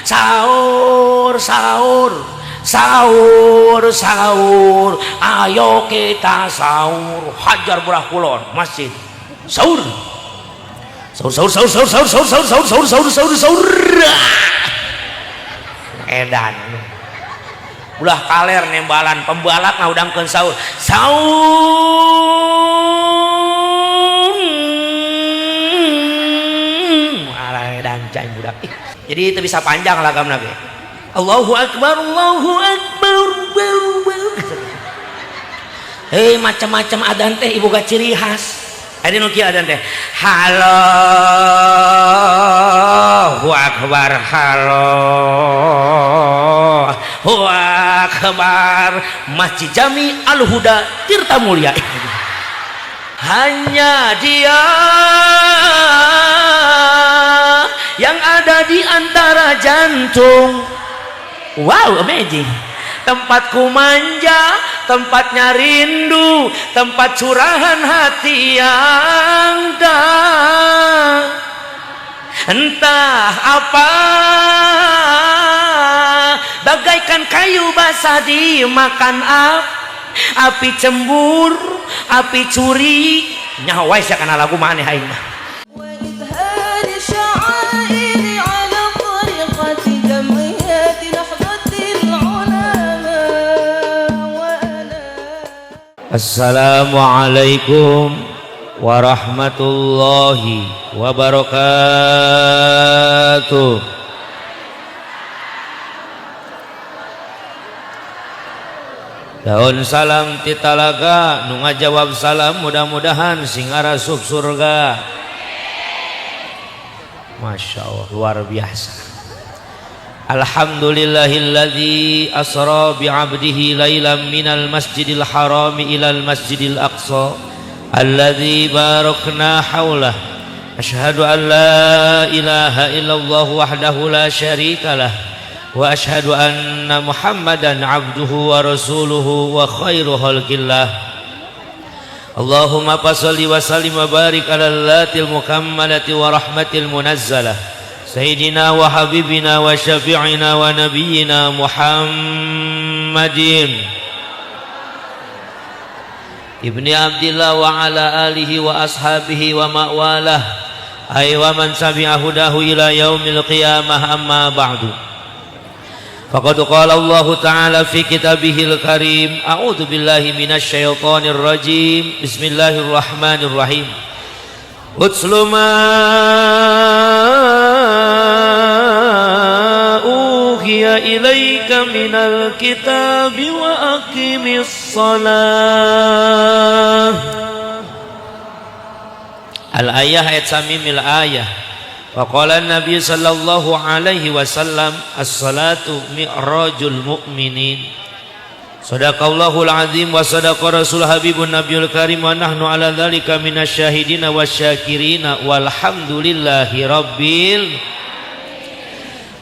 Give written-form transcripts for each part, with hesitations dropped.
sahur sahur sahur sahur, ayo kita sahur. Hajar Burah Kulon masjid sahur sahur sahur sahur sahur sahur sahur sahur sahur sahur sahur sahur sahur edan ulah kaler nembalan pembalak ngaudangkeun sahur sahur alah edan cai budak. Jadi itu bisa panjang lagam nabi. Allahu Akbar, Allahu Akbar. Hei macam-macam adan teh ibu gak ciri khas. Ada nu kieu adan teh. Allahu Akbar, Allahu Akbar. Masjid Jami Al-Huda Tirta Mulia. Hanya Dia yang ada di antara jantung. Wow, amazing. Tempatku manja, tempatnya rindu, tempat curahan hati yang entah apa, bagaikan kayu basah dimakan api cembur, api curi. Nyawa sia kana lagu maneh aing mah. Assalamualaikum warahmatullahi wabarakatuh. Daun salam ti talaga nu ngajawab salam mudah-mudahan sing arasuk surga. Masya Allah luar biasa. Alhamdulillahilladzi asra bi'abdihi lailan minal masjidil harami ilal masjidil aqsa alladzi barakna haulah. Asyhadu an la ilaha illallah wahdahu la syarikalah wa asyhadu anna muhammadan abduhu wa rasuluhu wa khairu khalqillah. Allahumma fasholli wa sallim wa barik ala allatil mukammalati wa rahmatil munazzalah Sayyidina wa habibina wa syafi'ina wa nabiyyina Muhammadin ibni Abdillah wa ala alihi wa ashabihi wa ma'walah ay wa man sabi'a hudahu ila yaumil qiyamah amma ba'du. Faqad qala Allah ta'ala fi kitabihil karim a'udzu billahi minasy syaithanir rajim bismillahirrahmanirrahim utlu ma uhiya ilaika minal kitabi wa aqimis shalah. Al-ayah ayat samimil ayah. Wa qala an-nabi sallallahu alaihi wasallam as-salatu mi'rajul mu'minin. Sadaqallahul azim wa sadaqa rasul habibun nabiyul karim wa nahnu ala dzalika minasyahidina wasyakirina walhamdulillahi rabbil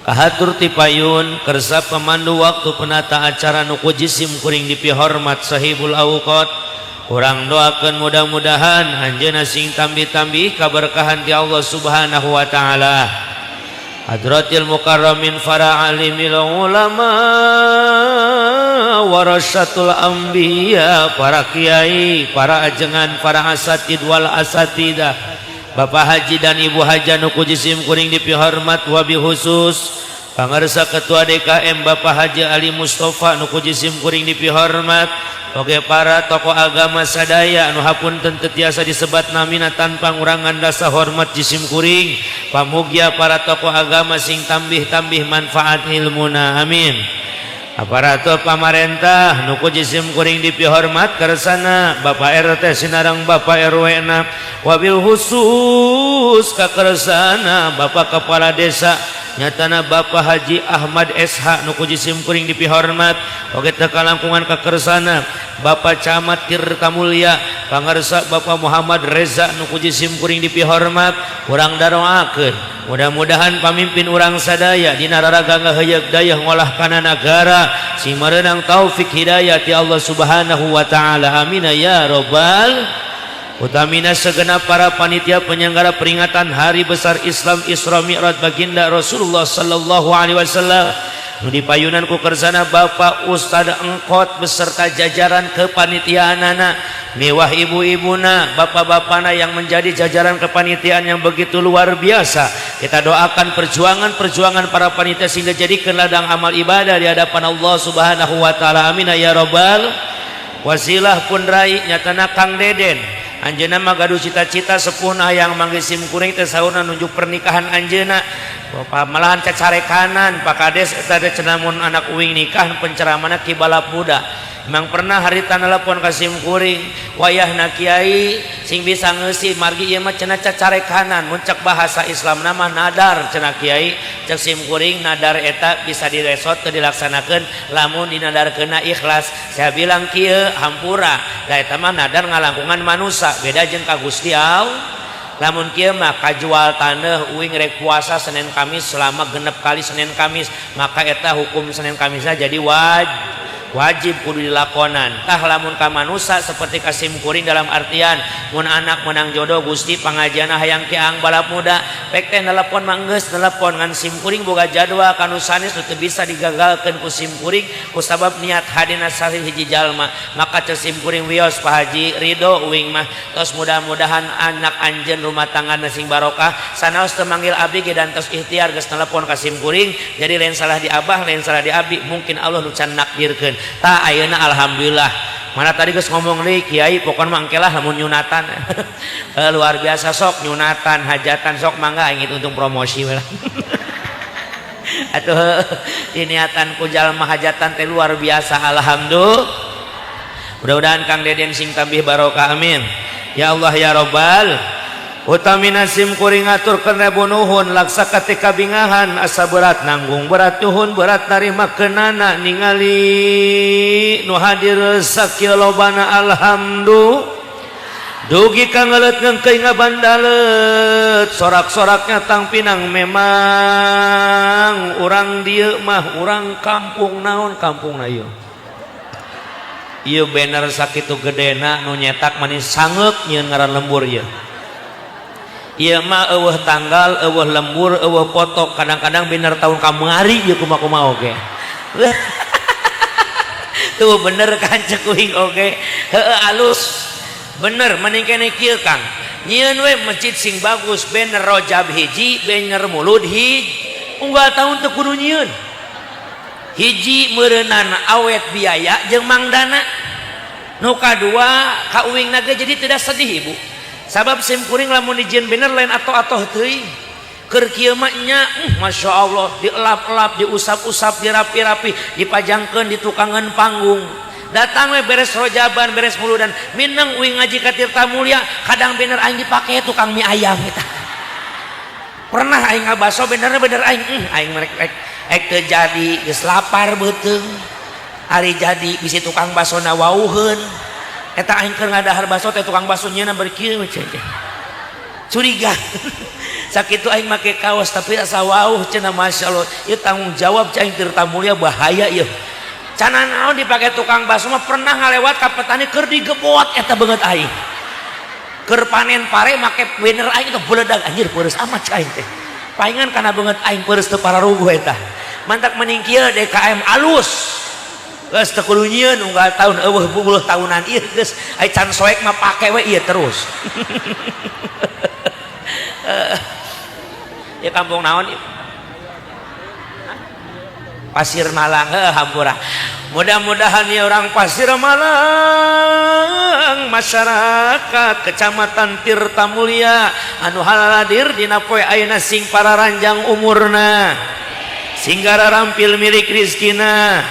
kahatur tipayun kersa pemandu waktu penata acara nu jisim kuring dipihormat sahibul awqat kurang doakeun mudah-mudahan anjeunna sing tambih-tambih kaberkahan ti Allah subhanahu wa ta'ala hadratil mukarramin para alimil ulama warasatul anbiya para kiai para ajengan para asatid wal asatidah Bapak Haji dan Ibu Haja nu jisim kuring dipihormat wabi khusus pangarsa ketua DKM Bapak Haji Ali Mustafa nu jisim kuring dipihormat oge para tokoh agama sadaya anu hapunten teu tiasa disebat namina tanpa ngurangan rasa hormat jisim kuring pamugia para tokoh agama sing tambih-tambih manfaat ilmuna amin. Aparatur pamarentah nu jisim kuring dipihormat kersana Bapak RT sinareng Bapak RW na wabil khusus ka kersana Bapak Kepala Desa nyatana Bapak Haji Ahmad SH nu jisim kuring dipihormat oge teu kalangkungan ka kersana Bapak Camat Tirta Mulia pangarsa Bapak Muhammad Reza nu jisim kuring dipihormat urang daroakeun mudah-mudahan pamimpin urang sadaya dina raraga ngaheuyeuh dayeuh ngolah kana nagara sing mareunang taufik hidayah ti Allah subhanahu wa ta'ala amin ya rabbal utamina segenap para panitia penyelenggara peringatan hari besar Islam Isra Mi'raj baginda Rasulullah sallallahu alaihi wasallam, nu dipayunan ku kersana Bapak Ustad Engkot beserta jajaran kepanitiaanana, mewah ibu-ibuna, bapak-bapana yang menjadi jajaran kepanitiaan yang begitu luar biasa. Kita doakan perjuangan para panitia sehingga jadi ladang amal ibadah di hadapan Allah Subhanahu wa taala. Amin ya rabbal. Wasilah pun rai nyatana Kang Deden, anjeunna mah gaduh cita-cita sepuhna yang manggil sim kuring teh saurna nunjuk pernikahan anjeunna. Malahan cacarekanan Pak Kades eta teh cenah mun anak uing nikah penceramana ki balap muda. Memang pernah harita nelpon ka sim kuring, wayahna kiai sing bisa ngeusi margi ieu mah cenah cacarekanan, mun cek bahasa Islam nama nadar cenah kiai, cek sim kuring nadar eta bisa diresot teu dilaksanakeun lamun dinadarkeunna ikhlas. Saya bilang kieu hampura, da eta mah nadar ngalangkungan manusia, beda jeung ka Gusti Allah. Lamun kieu mah kajual taneuh uing rek puasa Senin Kamis selama genep kali Senin Kamis, maka eta hukum Senin Kamisna jadi wajib kudu dilakonan. Tah lamun ka manusia seperti kasim kuring dalam artian mun anak menang jodoh Gusti pangajianna hayang kiang balap muda, pek teh nelpon mah geus nelpon ngan sim kuring boga jadwal kanu sanes teu bisa digagalkeun ku sim kuring kusabab niat hadina sarih hiji jalma. Maka cek sim kuring wios Pak Haji Ridho uing mah tos mudah-mudahan anak anjeun rumah tanggana sing barokah, sanaos teu manggil abdi ge dan tos ikhtiar geus nelpon ka sim kuring, jadi lain salah di abah lain salah di abdi, mungkin Allah nu can nakdirkeun. Ta ayeuna alhamdulillah. Mana tadi geus ngomong deui kiai pokon mah engke lah lamun nyunatan. Luar biasa sok nyunatan hajatan sok mangga aing untung promosi we lah. Atuh niatan ku jalma hajatan teh luar biasa alhamdulillah. Mudah-mudahan Kang Deden sing tambih barokah amin. Ya Allah ya Rabbal. Utamina sim kuring aturkeun rebu nuhun laksa ketika bingahan asa berat nanggung berat tuhun berat narima kenana ningali nu hadir sakieu lobana alhamdulillah. Dugi ka ngeuleut ngengkeuy ngabandaleut sorak-soraknya tang pinang memang urang dieu mah urang kampung naon kampungna ieu. Ieu banner sakitu gedena nu nyetak manis sangeuk nyieun ngaran lembur ieu. Ieu mah eueuh tanggal, eueuh lembur, eueuh foto, kadang-kadang bener tahun kamari ieu kumaha oge. Tuh bener kan cek kuing oge. Heueuh alus. Bener mending kene kieu Kang. Nyieun we masjid sing bagus, bener Rojab hiji, bener Mulud hiji. Unggal tahun teu kudu nyieun. Hiji meureunan awet biaya jeung mangdana. Nu kadua ka uwingna ge jadi tidak sedih Ibu. Sabab sim kuring lamun dijieun bener lain atoh-atoh teuing. Keur kieu mah nya Masya Allah dielap-elap, diusap-usap, dirapi-rapi, dipajangkeun di tukangan panggung. Datang we beres rojaban, beres muludan, mineng uing ngaji ka Tirta Mulia, kadang bener aing dipake tukang mie ayam eta. Pernah aing ngabaso bener-bener aing rek teu jadi geus lapar beuteung. Ari jadi bisi tukang basona wauheun. Eta aing keur ngadahar baso teh tukang baso nyeuna bari kieu cenah. Curiga. Sakitu aing make kaos tapi asa wauh cenah masyaallah. Ieu tanggung jawab cai Tirta Mulia bahaya ieu. Cana naon dipake tukang baso mah pernah ngalewat ka petani keur digebot eta beungeut aing. Keur panen pare make banner aing teh beuledag anjir peureus amat cai teh. Paingan kana beungeut aing peureus teu pararuguh eta. Mantak mending kieu DKM alus. Geus teu kudu nyieun unggal tahun eueuh 20 tahunan ieu geus ai can soek mah pake we ieu terus. Ya kampung naon ieu? Pasir Malang hampura. Mudah-mudahan ya orang Pasir Malang masyarakat Kecamatan Tirta Mulia anu haladir dina poe ayeuna sing pararanjang umurna, sing rampil milik rizkina,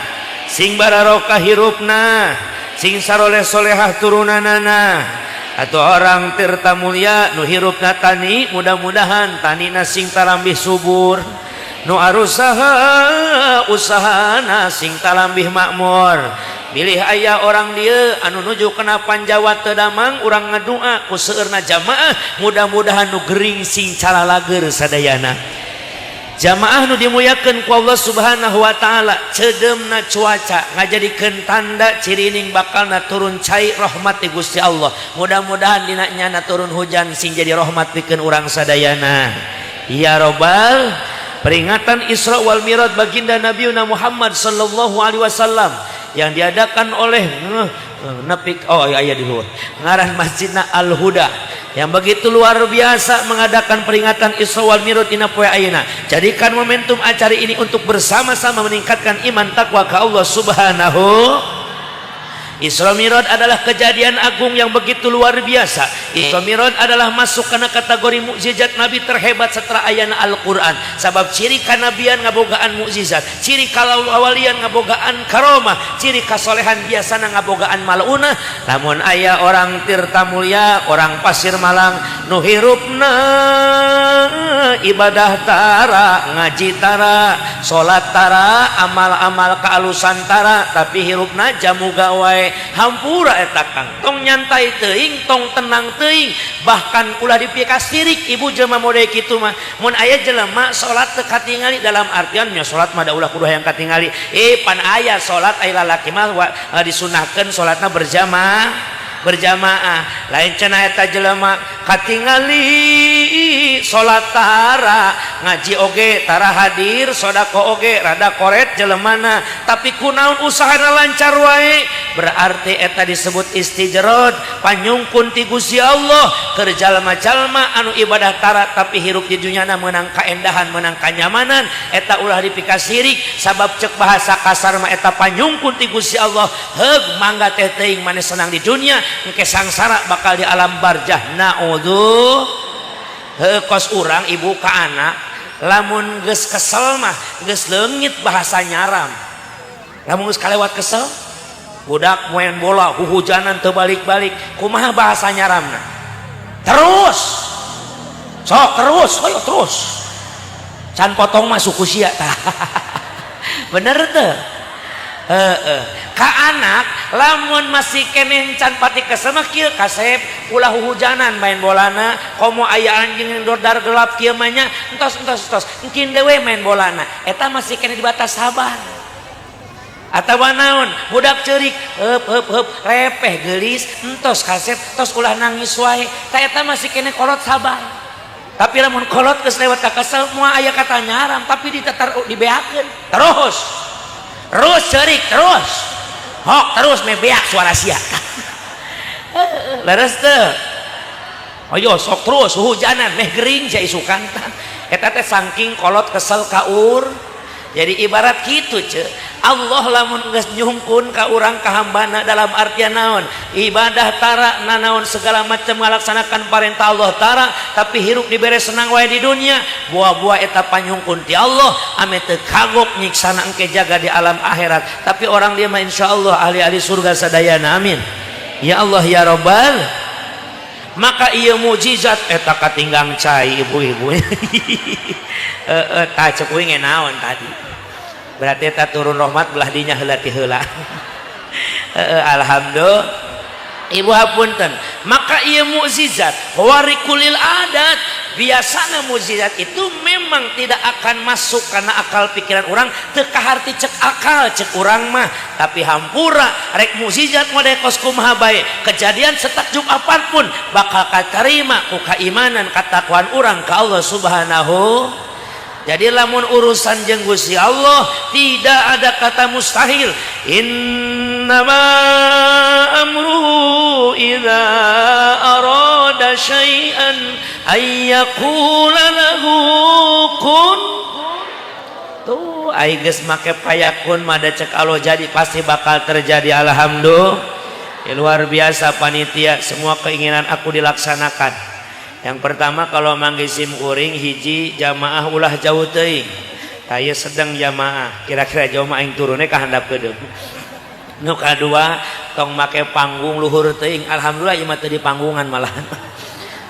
sing bararokah hirupna, sing saroleh solehah turunanana. Atau orang Tirta Mulia nu hirupna tani, mudah-mudahan tanina sing tarambih subur, nu arusaha usahana sing talambih makmur. Bilih aya orang dia anu nuju kena panjawat teu damang, urang ngadua ku seueurna jamaah mudah-mudahan nu gering sing calalager sadayana. jamaah nu dimuliakeun ku Allah Subhanahu wa taala, cedeumna cuaca ngajadikeun tanda cirining bakalna turun cai rahmat ti Gusti Allah. Mudah-mudahan dina nyana turun hujan sing jadi rahmat pikeun urang sadayana. Ya Rabbal, peringatan Isra wal Mi'raj baginda Nabiuna Muhammad sallallahu alaihi wasallam yang diadakan oleh aya di luar ngaran Masjidna Al Huda yang begitu luar biasa mengadakan peringatan Isra wal Mi'raj dina poe ayeuna. Jadikan momentum acara ini untuk bersama-sama meningkatkan iman takwa ke Allah Subhanahu. Isra Mi'raj adalah kejadian agung yang begitu luar biasa. Isra Mi'raj adalah masuk karena kategori mukjizat Nabi terhebat setelah ayana Al-Quran. Sebab ciri kanabian ngabogaan mukjizat, ciri kalawalian ngabogaan karomah, ciri kasolehan biasana ngabogaan maluna. Namun aya orang tirta mulia, orang Pasir Malang, nuhirupna ibadah tara, ngaji tara, salat tara, amal-amal kealusan tara, tapi hirupna jamu gawe hampura eta Kang. Tong nyantai teuing, tong tenang teuing, bahkan ulah dipikas sirik ibu jelema model kitu mah. Mun aya jelema salat teu katingali dalam artian nya salat mah da ulah kudu hayang katingali. Pan aya salat aya lalaki mah disunahkeun salatna berjamaah. Lain cenah eta jelema katingali salat tara, ngaji oge tara hadir, sedekah oge rada koret jelemana, tapi kunaon usahana lancar wae, berarti eta disebut istijrad, panyungkun ti Gusti Allah keur jalma-jalma anu ibadah tara tapi hirup di dunyana meunang kaendahan, meunang kanyamanan, eta ulah dipikas sirik. Sabab cek bahasa kasar mah eta panyungkun ti Gusti Allah. Heug mangga teh teuing maneh senang di dunia, engke sangsara bakal di alam barjah. Naudzu kos urang ibu ka anak lamun geus kesel mah geus leungit bahasa nyaram. Lamun geus kalewat kesel budak main bola huhujanan teu balik-balik, kumaha bahasa nyaramna? Terus sok terus, ayo terus, can potong mah suku sia tah. Bener teu? Ka anak lamun masih keneh can pati kesel mah kieu kasep ulah huhujanan main bolana, komo aya anjing dordar gelap kieu mah nya entos engkin dewe main bolana, eta masih keneh di batas sabar. Atawa naon budak ceurik heup repeh geulis entos kasep tos ulah nangis wae, ta eta masih keneh kolot sabar. Tapi lamun kolot geus lewat ka kesel moal aya kata nyaram tapi ditetar dibeakeun terus cerik terus hok terus mebeak suara sia. Leres teu? Ayo sok terus hujanan meh gering jai isukan tah. Eta teh saking kolot kesel kaur. Jadi ibarat kitu ce. Allah lamun geus nyungkun ka urang ka hambana dalam artian naon? Ibadah tara nanaon segala macam ngalaksanakan parentah Allah tara, tapi hirup dibere senang wae di dunia. Buah-buah eta panyungkun ti Allah ame teu kagok nyiksana engke jaga di alam akhirat. Tapi orang dia mah insyaallah ahli-ahli surga sadayana. Amin. Ya Allah ya Rabbal. Maka ieu mukjizat eta katinggang cai ibu-ibu. Tah cek uing naon tadi. Berarti eta turun rahmat belah dinya heula ti heula. Alhamdulillah. Ibu hapunten. Maka ieu mukjizat warikulil adat. Biasana mukjizat itu memang tidak akan masuk karena akal pikiran orang, teu kaharti cek akal cek urang mah, tapi hampura rek mukjizat mode kos kumaha bae kejadian setakjub apapun bakal katarima ku keimanan katakwaan urang ka Allah Subhanahu. Jadi lamun urusan jeung Gusti Allah tidak ada kata mustahil. Innama amruhu idza arada syai'an ayyaqula lahu kun. Tuh ai geus make payakun mah da cek Allah jadi pasti bakal terjadi. Alhamdulillah. Ya, luar biasa panitia, semua keinginan aku dilaksanakan. Yang pertama kalau manggisim kuring hiji jamaah ulah jauh teuing. Aya sedang jamaah, kira-kira jauh mah aing turune ka handap kedeung. Nu kadua tong make panggung luhur teuing. Alhamdulillah ieu mah teu di panggungan malahan.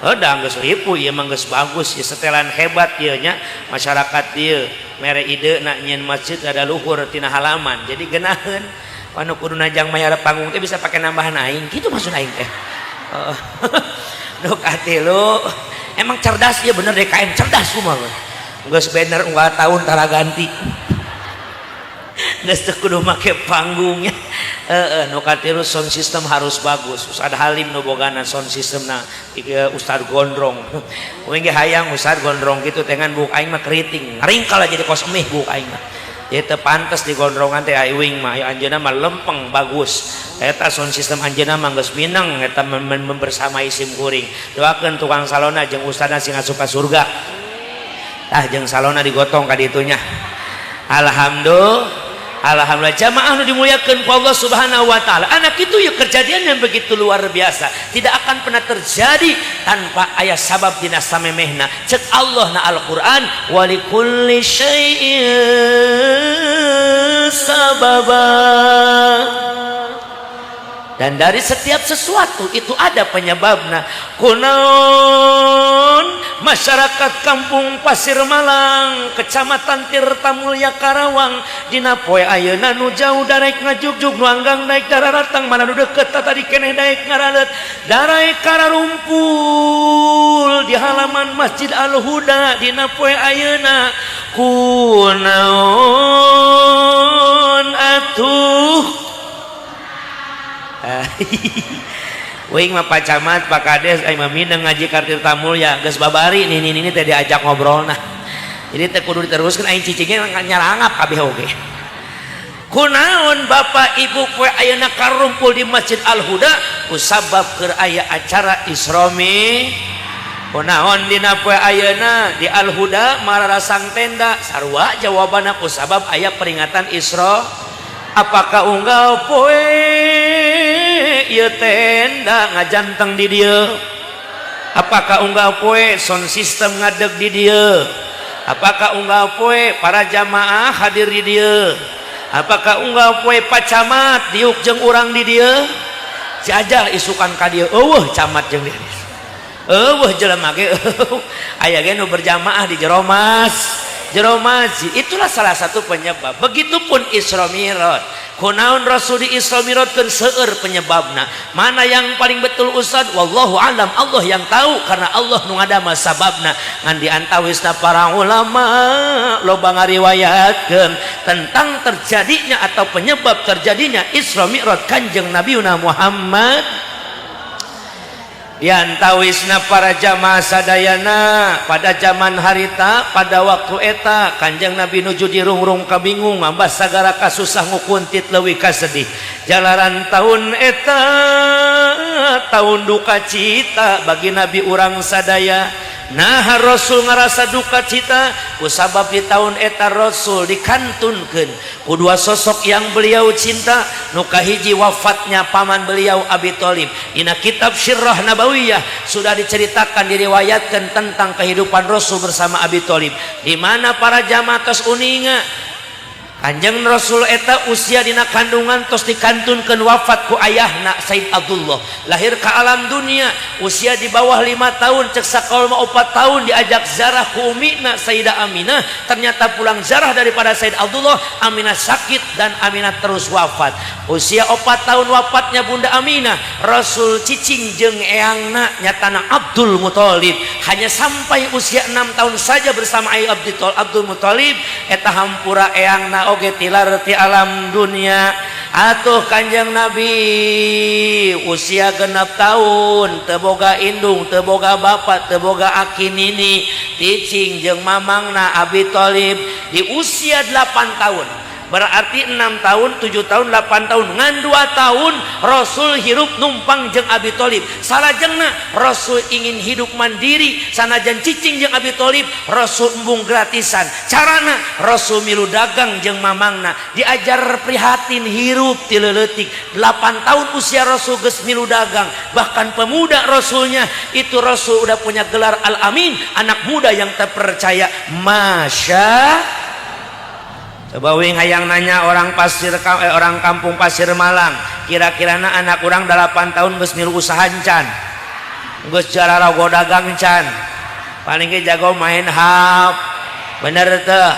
Udah geus ripu ieu mah geus bagus, ieu setelan hebat ieu nya. Masyarakat ieu mere ide na nyeun masjid ada luhur tina halaman. Jadi geunaheun anu kudu najang mayar panggung teh bisa pake nambahan aing. Kitu maksud aing teh. Nuk atilu emang cerdas ya bener DKM cerdas kumaha geus bener unggal tahun tara ganti geus teu kudu make panggungnya. Nu katilu sound system harus bagus. Ustad Halim nu bogana sound systemna Ustad Gondrong. Wing ge hayang Ustad Gondrong kitu tengan buk aing mah keriting ngaringkal jadi kos emih buk aing mah. Eta pantes di gondrongan teh aing mah anjeunna mah lempeng bagus. Eta sound system anjeunna mah geus mineng eta membersamai sim kuring. Doakeun tukang salona jeung ustadna sing asup ka surga. Tah jeung salona digotong ka ditunya. Alhamdulillah jamaah nu dimuliakeun ku Allah Subhanahu wa taala. Anak itu ya kejadian yang begitu luar biasa, tidak akan pernah terjadi tanpa aya sabab dina samemehna. Cek Allah na Al-Qur'an, walikulli syai'in sababa. Dan dari setiap sesuatu itu ada penyebabnya. Kunaon masyarakat kampung Pasir Malang, kecamatan Tirtamulya Karawang, dina poe ayeuna nu jauh daek ngajugjug nu anggang daek dararatang mana nu deukeut tadi keneh daek ngaralet daek kararumpul di halaman Masjid Al-Huda dina poe ayeuna. Kunaon atuh wing mah Pak Camat, Pak Kades, aing mah mineng ngaji ka Tirtamulya geus babari ini teh diajak ngobrol nah. Jadi teh kudu diteruskeun aing cicingnya nyarangap kabeh oge. Kunaon Bapak Ibu poe ayeuna karumpul di Masjid Al-Huda kusabab keur aya acara Isra Mi'raj. Kunaon dina poe ayeuna di Al-Huda mararasang tenda sarua jawabanna kusabab aya peringatan Isra. Apakah unggal poe ieu tenda ngajanteng di dieu? Apakah unggal poe sound system ngadeg di dieu? Apakah unggal poe para jamaah hadir di dieu? Apakah unggal poe Pak Camat diuk jeung urang di dieu? Jajal isukan ka dieu eueuh camat jeung dieu. Eueuh jelema ge aya ge nu berjamaah di jero masjid. Itulah salah satu penyebab. Begitupun Isra Mi'raj. Kunaon Rasul di Isra Mi'rajkeun seueur penyebabna. Mana yang paling betul Ustaz? Wallahu alam, Allah yang tahu karena Allah nu ngadama sababna. Ngan di antawisna para ulama loba ngariwayatkeun tentang terjadinya atau penyebab terjadinya Isra Mi'raj Kanjeng Nabiuna Muhammad. Yantawisna para jamaah sadayana pada zaman harita pada waktu eta Kanjeng Nabi nuju dirungrung kabingung ambas sagara kasusah ngukuntit leuwih kasedih jalaran tahun eta tahun duka cita bagi Nabi urang sadaya. Nah Rasul ngarasa duka cita kusabab di tahun eta Rasul dikantunkeun ku dua sosok yang beliau cinta. Nu kahiji wafatnya paman beliau Abi Thalib. Dina kitab Sirah Nabawiyah sudah diceritakan diriwayatkan tentang kehidupan Rasul bersama Abi Thalib. Di mana para jamaah tos uninga Kanjeng Rasul eta usia dina kandungan tos dikantunkeun wafat ku ayahna Said Abdullah. Lahir ke alam dunia usia di bawah 5 tahun, cek sakola 4 tahun diajak zarah ku umina Sayyidah Aminah. Ternyata pulang zarah daripada Said Abdullah, Aminah sakit dan Aminah terus wafat. Usia 4 tahun wafatnya Bunda Aminah, Rasul cicing jeung eyangna nyatana Abdul Muthalib. Hanya sampai usia 6 tahun saja bersama ayah Abdul Muthalib eta hampura eyangna oge tilar ti alam dunia. Atuh Kanjeng Nabi usia 6 tahun teu boga indung, teu boga bapa, teu boga aki nini, cicing jeung mamangna Abi Thalib di usia 8 tahun. Berarti 6 tahun, 7 tahun, 8 tahun, ngan 2 tahun Rasul hirup numpang jeung Abi Thalib. Salajengna Rasul ingin hidup mandiri, sanajan cicing jeung Abi Thalib Rasul embung gratisan. Carana Rasul milu dagang jeung mamangna, diajar prihatin hirup ti leuletik. 8 tahun usia Rasul geus milu dagang. Bahkan pemuda Rasulnya itu Rasul udah punya gelar Al-Amin, anak muda yang terpercaya. Masya. Coba wing hayang nanya orang kampung Pasir Malang, kira-kira anak orang 8 tahun geus milu usaha can, geus jararago dagang can, paling ge jago main hap, bener teu?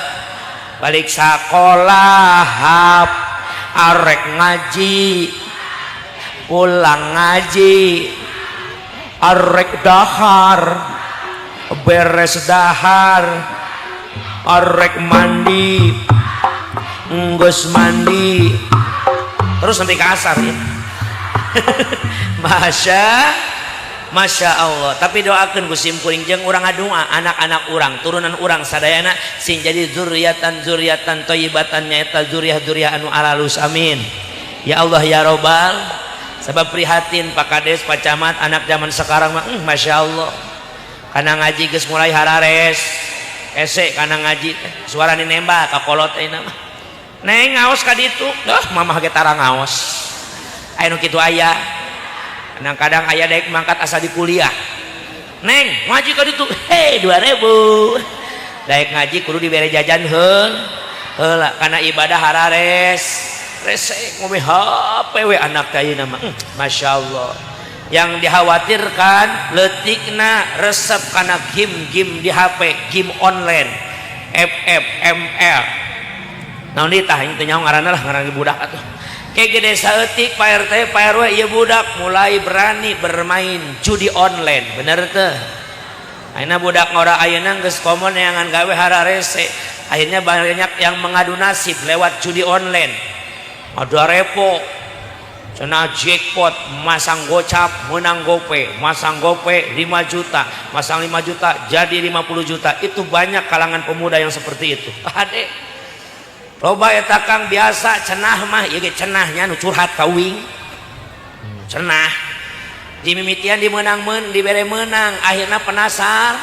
Balik sakolah hap, arek ngaji, pulang ngaji, arek dahar, beres dahar, Arek mandi nggus mandi terus sampai ke asar ya. Masya Allah. Tapi doakan kusim kuring jeung urang ngadua anak-anak urang turunan urang sadayana sing jadi zuriatan thayyibatan nyaeta zuriah anu alalus amin ya Allah ya robbal. Sebab prihatin Pak Kades Pak Camat anak zaman sekarang mah Masya Allah kana ngaji geus mulai harares esek kana ngaji suara nembak ka kolot ayeuna mah neng ngaos ka ditu mamah ge tara ngaos aya nu kitu aya kadang-kadang aya daek mangkat asa di kuliah neng ngaji ka ditu 2000 daek ngaji kudu dibere jajan heula kana ibadah harares resek ngombe HP we anak ayeuna mah Masya Allah. Yang dikhawatirkan letikna resep karena game di HP game online FF ML nah ini tah itu nyawa ngaranna lah ngaranna budak atuh kayak gede saeutik Pak RT Pak RW ieu budak mulai berani bermain judi online bener teh ayeuna budak ngora ayeuna geus common yangan gawe hararese akhirnya banyak yang mengadu nasib lewat judi online ada repo cenah jackpot masang gocap menang gope masang gope 5 juta masang 5 juta jadi 50 juta itu banyak kalangan pemuda yang seperti itu adek loba eta kang biasa cenah mah ieu ge cenahnya nu curhat ka uing cenah dimimitian dimenang dibere menang akhirna penasar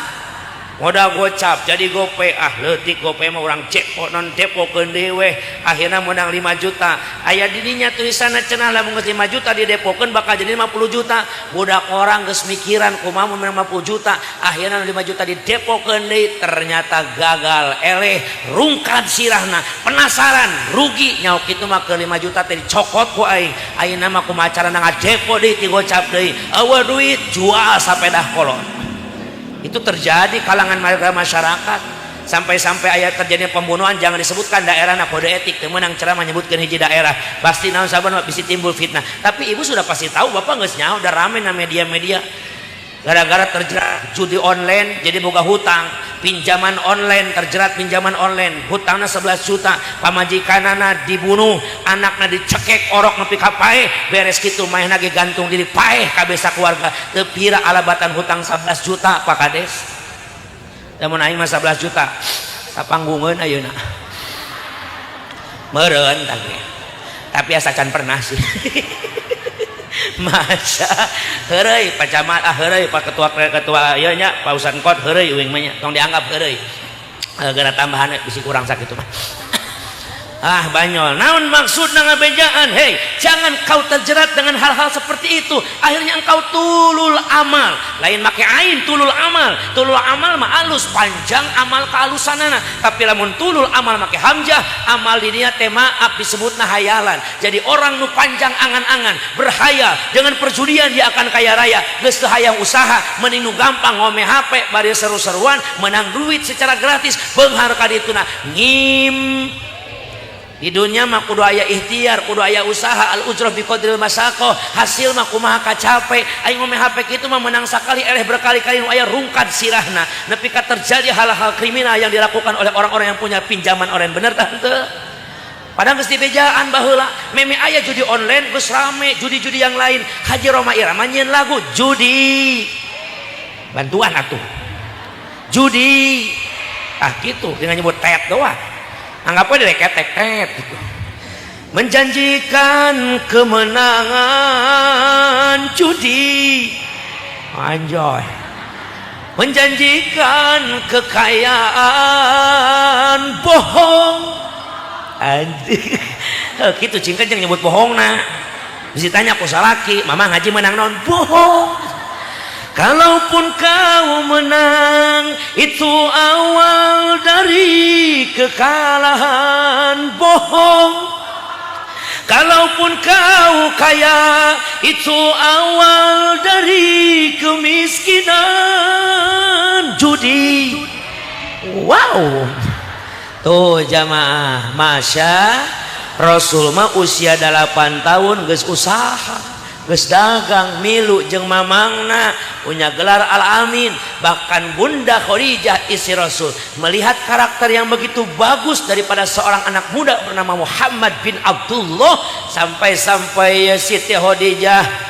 modal gocap jadi gope leutik gope mah urang jackpot non depokeun deui we akhirna menang 5 juta aya dirinya tulisanna cenah lamun geus 5 juta didepokeun bakal jadi 50 juta budak orang geus mikiran kumaha menang 50 juta akhirna 5 juta didepokeun deui ternyata gagal eleh rungkad sirahna penasaran rugi nyaho kitu mah ke 5 juta teh dicokot ku aing ayeuna mah kumaha carana ngadepo deui ti gocap deui eueuh duit jual sapedah kolot. Itu terjadi kalangan masyarakat sampai-sampai ayat terjadi pembunuhan jangan disebutkan daerahna kode etik temenang ceramah menyebutkan hiji daerah pasti naon saban bisa timbul fitnah tapi ibu sudah pasti tahu bapak geus nyaho udah rame na media-media gara-gara terjerat judi online jadi boga hutang pinjaman online terjerat pinjaman online hutangna 11 juta pamajikanana dibunuh anakna dicekek orok nepi ka paeh beres kitu maehna ge gantung diri paeh kabeh sakeluarga teu pira alabatan hutang 11 juta Pak Kades lamun aing mah 11 juta sapanggungkeun ayeuna meureun tapi asa can pernah sih Masya heureuy Pak Camat heureuy Pak ketua ieu nya Pak Ustad Kot heureuy uing mah nya tong dianggap heureuy gara tambahan bisi kurang sakitu mah banyol naon maksudna ngabejaan hei jangan kau terjerat dengan hal-hal seperti itu akhirnya engkau tulul amal lain make ain tulul amal mah alus panjang amal kealusanana tapi lamun tulul amal make hamzah amal di dinya teh maaf disebutna hayalan jadi orang nu panjang angan-angan berhayal dengan perjudian dia akan kaya raya geus teu hayang usaha mending nu gampang ngome HP bari seru-seruan menang duit secara gratis beunghar ka dituna di dunia mah kudu aya ikhtiar kudu aya usaha al ujrah bi qadril masaqah hasil mah kumaha kacape aing ngomeh HP kitu mah menang sakali eleh berkali-kali nu aya rungkad sirahna nepi ka terjadi hal-hal kriminal yang dilakukan oleh orang-orang yang punya pinjaman online bener tah henteu padahal geus dibejaan baheula meme aya judi online geus rame judi-judi yang lain Haji Roma Irama nyieun lagu judi bantuan atuh judi gitu dengan nyebut tet doang anggap aja deket gitu. Menjanjikan kemenangan judi anjoy menjanjikan kekayaan bohong anjing gitu cingkan yang nyebut bohong nah bisa tanya ku salaki mama ngaji menang non bohong kalaupun kau menang itu awal dari kekalahan bohong kalaupun kau kaya itu awal dari kemiskinan judi wow tuh jamaah Masya Rasul mah usia 8 tahun geus usaha geus dagang milu jeung mamangna punya gelar Al-Amin. Bahkan Bunda Khadijah istri Rasul melihat karakter yang begitu bagus daripada seorang anak muda bernama Muhammad bin Abdullah, sampai-sampai Siti Khadijah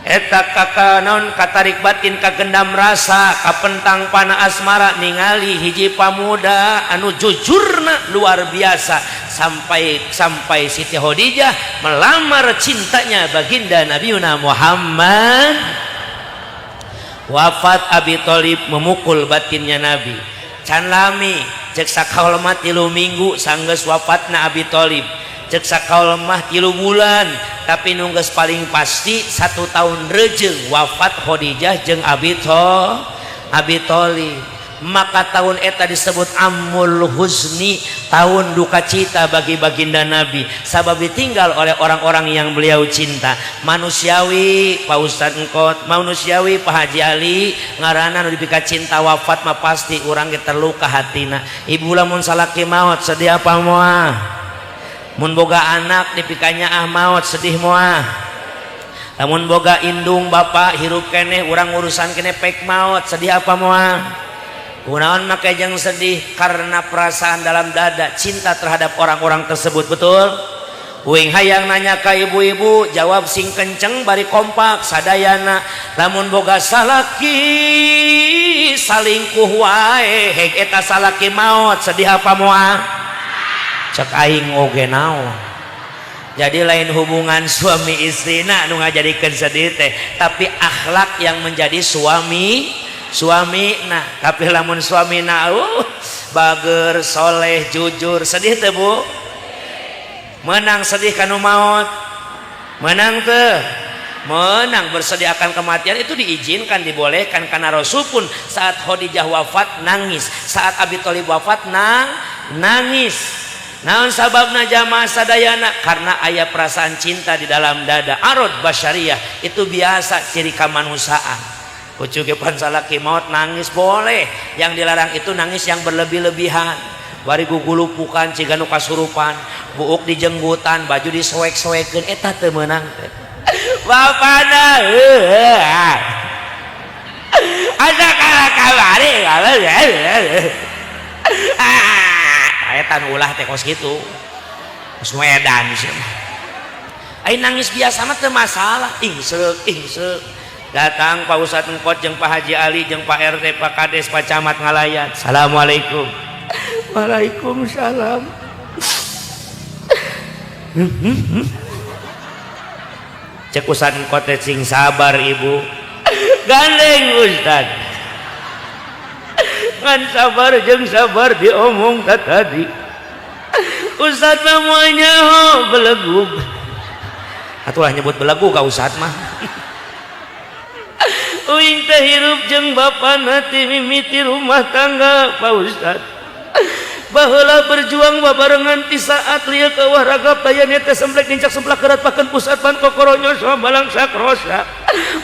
eta kakanaon katarik batin kagendam rasa kapentang pana asmara ningali hiji pamuda anu jujurna luar biasa, sampai Siti Khadijah melamar cintanya baginda Nabiuna Muhammad. Wafat Abi Thalib memukul batinnya Nabi. Can lami cek sakaul mah 3 minggu sanggeus wafatna Abi Thalib, cek sakaul mah 3 bulan, tapi nungges paling pasti 1 tahun rejeung wafat Khadijah jeung Abi Thalib. Maka tahun eta disebut Amul Huzni, tahun duka cita bagi baginda Nabi, sabab ditinggal oleh orang-orang yang beliau cinta. Manusiawi Pak Ustadz Engkot, manusiawi Pak Haji Ali, ngaranna nu dipika cinta wafat mah pasti urang ge terluka hatina. Ibu lamun salaki maot sedih apa moal? Mun boga anak dipikanya maot sedih moal. Lamun boga indung bapak hirup keneh urang urusan keneh pek maot sedih apa moal? Kunaon make jeung sedih karena perasaan dalam dada cinta terhadap orang-orang tersebut. Betul? Uing hayang nanya ka ibu-ibu, jawab sing kenceng bari kompak sadayana. Lamun boga salaki salingkuh wae heg eta salaki maot sedih apa moal? Cek aing oge naon. Jadi lain hubungan suami istrina anu ngajadikeun sedih teh, tapi akhlak yang menjadi suami nah. Tapi lamun suamina bager soleh jujur sedih teh Bu? Menang sedih kanu maot? Menang teh? Menang. Bersedih akan kematian itu diizinkan, dibolehkan, karena Rasul pun saat Khadijah wafat nangis, saat Abi Thalib wafat nangis. Naon sababna jamaah sadayana? Karena aya perasaan cinta di dalam dada. Arad basyariyah itu biasa ciri kemanusiaan. Kucuke pan salaki maut nangis boleh, yang dilarang itu nangis yang berlebih-lebihan. Bari gugulupukan ciga nu kasurupan, buuk dijenggutan, baju disoek-soekeun, eta teu meunang teh. Bapana ada kamari eta nu ulah teh kos kitu. Kos Medan sia. Ai nangis biasa mah teu masalah, ingseuk. Datang Pak Ustadz Engkot jeung Pak Haji Ali jeung Pak RT, Pak Kades, Pak Camat ngalayan. Assalamualaikum. Waalaikumsalam. Cek Ustadz Engkot teh sing sabar ibu. Gandeng Ustadz. Ngan sabar jeung sabar diomong tadi. Ustadz mah moal nyaho belegug. Atulah nyebut belegug ka Ustadz mah. Uing teh hirup jeung bapana ti mimiti rumah tangga Pak Ustad. Baheula berjuang babarengan ti saat lieu ka wahraga payana teh semblek nincak semblak kerat pakeun pusat pan kokoronyo sama balangsak rosa.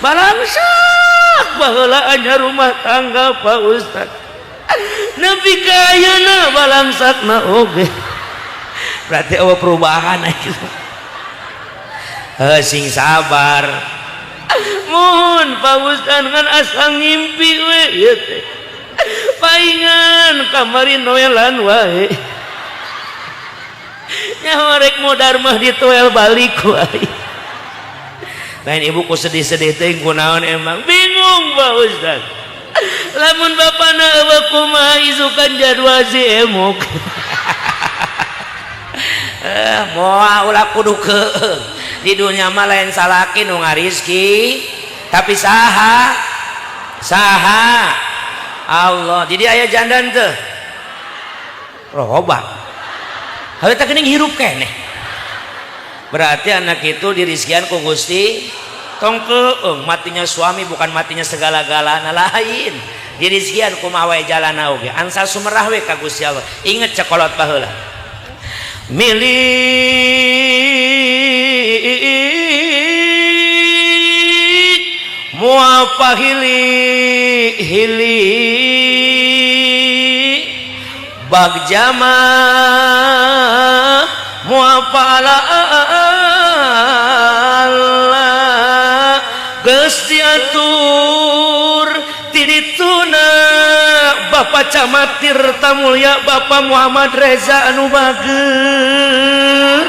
Balangsak baheula anyar rumah tangga Pak Ustad. Nepi ka ayeuna balangsakna oge. Berarti eueuh perubahan aya. Sing sabar. Mohon Pak Ustad ngan asa ngimpi we ieu teh. Paingan kamari noelan wae. Nyaho rek modar mah ditoel balik wae. Lain ibu ku sedih-sedih teh kunaon emang bingung Pak Ustad. Lamun bapana eueuh kumaha isukan jadwal si emok. Moal ulah kudu keung. Di dunia mah lain salaki nu ngarizki, tapi saha Allah. Jadi aya jandan teh roba hawe teh geuning hirup keneh. Berarti anak itu dirizkian ku Gusti. Tong keung matinya suami bukan matinya segala-galana lain. Dirizkian kumaha wae jalana oge. Ansa sumerah we ka Gusti Allah. Inget cekolot baheula. Milik muapahili bagjama muapala Allah geus diatur ti dituna Bapak Camat Tirta Mulya Bapak Muhammad Reza anu bageur.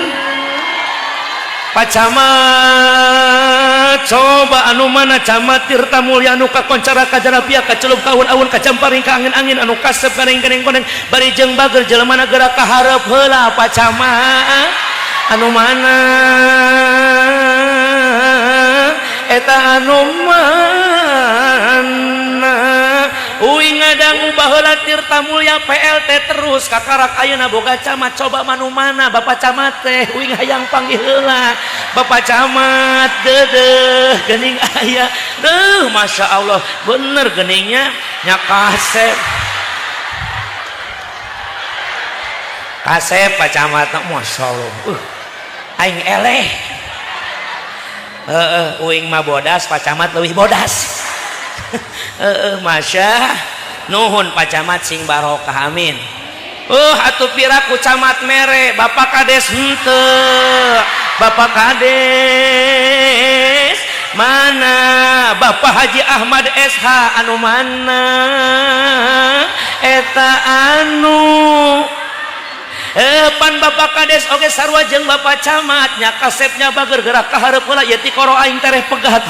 Pak Camat coba anu mana Camat Tirta Mulya anu kakoncara kajarapia kacelup kaun-aun kacamparing ka angin-angin anu kasep kaneng-kaneng koneng bari jeung bageur jelema geura kaharep heula Pak Camat anu mana eta anu mana uing ngadang baheula Tirta Mulya PLT terus kakarak ayeuna boga camat coba manu mana Bapak Camat teh uing hayang panggil heula Bapak Camat deudeuh geuning aya Masya Allah bener geuningnya nya kasep Pak Camat Masya Allah aing eleh uing mah bodas Pak Camat leuwih bodas Masya nuhun Pak Camat sing barokah amin. Atuh piraku Camat mere Bapak Kades henteu Bapak Kades mana Bapak Haji Ahmad SH anu mana eta anu pan Bapak Kades oge sarua jeung Bapak Camat nya kasepnya bageur gerak kaharep heula ieu ti koro aing tereh pegat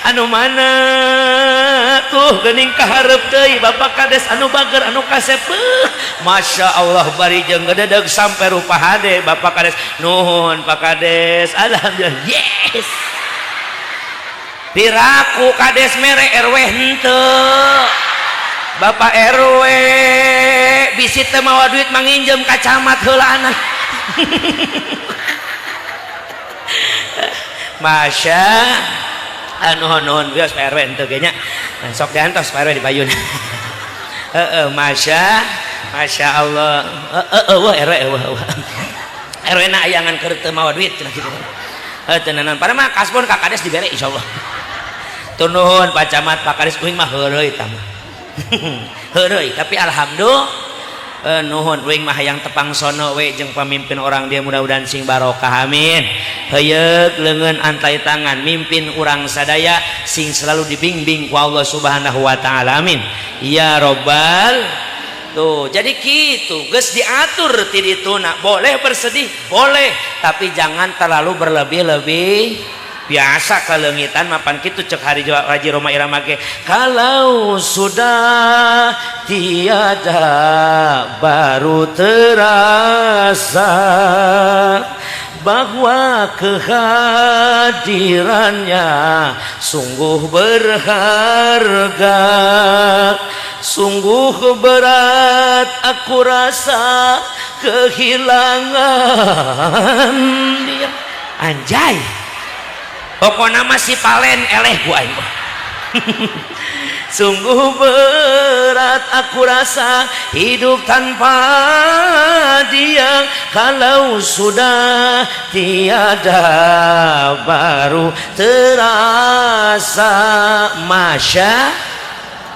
anu mana tuh geuning kaharep deui Bapak Kades anu bageur anu kasep Masya Allah bari jeung gededeug sampai rupa hade Bapak Kades nuhun Pak Kades alhamdulillah yes piraku Kades mere RW henteu Bapak RW bisi teu mawa duit manginjem ka camat heulaana Masya nuhun bios Pak RW ente ge nya sok diantos Pak RW di Payun Masya Allah eueuh RW RW na ayangan keur teu mawa duit cenah kitu tenanan para mah kaspon ka Kades dibere insyaallah teu nuhun Pak Camat Pak Kades uing mah heureuy tah heureuy tapi alhamdulillah nuhun uing mah hayang tepang sono we jeung pamimpin orang dia mudah-mudahan sing barokah amin heuyeuk leungeun antai tangan mimpin urang sadaya sing selalu dibimbing ku Allah Subhanahu wa taala amin ya robbal tuh jadi kitu geus diatur ti dituna boleh bersedih boleh tapi jangan terlalu berlebih-lebih biasa kalengitan mapan kitu cek Haji Roma Irama ge kalau sudah tiada baru terasa bahwa kehadirannya sungguh berharga sungguh berat aku rasa kehilangan dia anjay pokoknya masih palen eleh ku aing sungguh berat aku rasa hidup tanpa dia kalau sudah tiada baru terasa Masya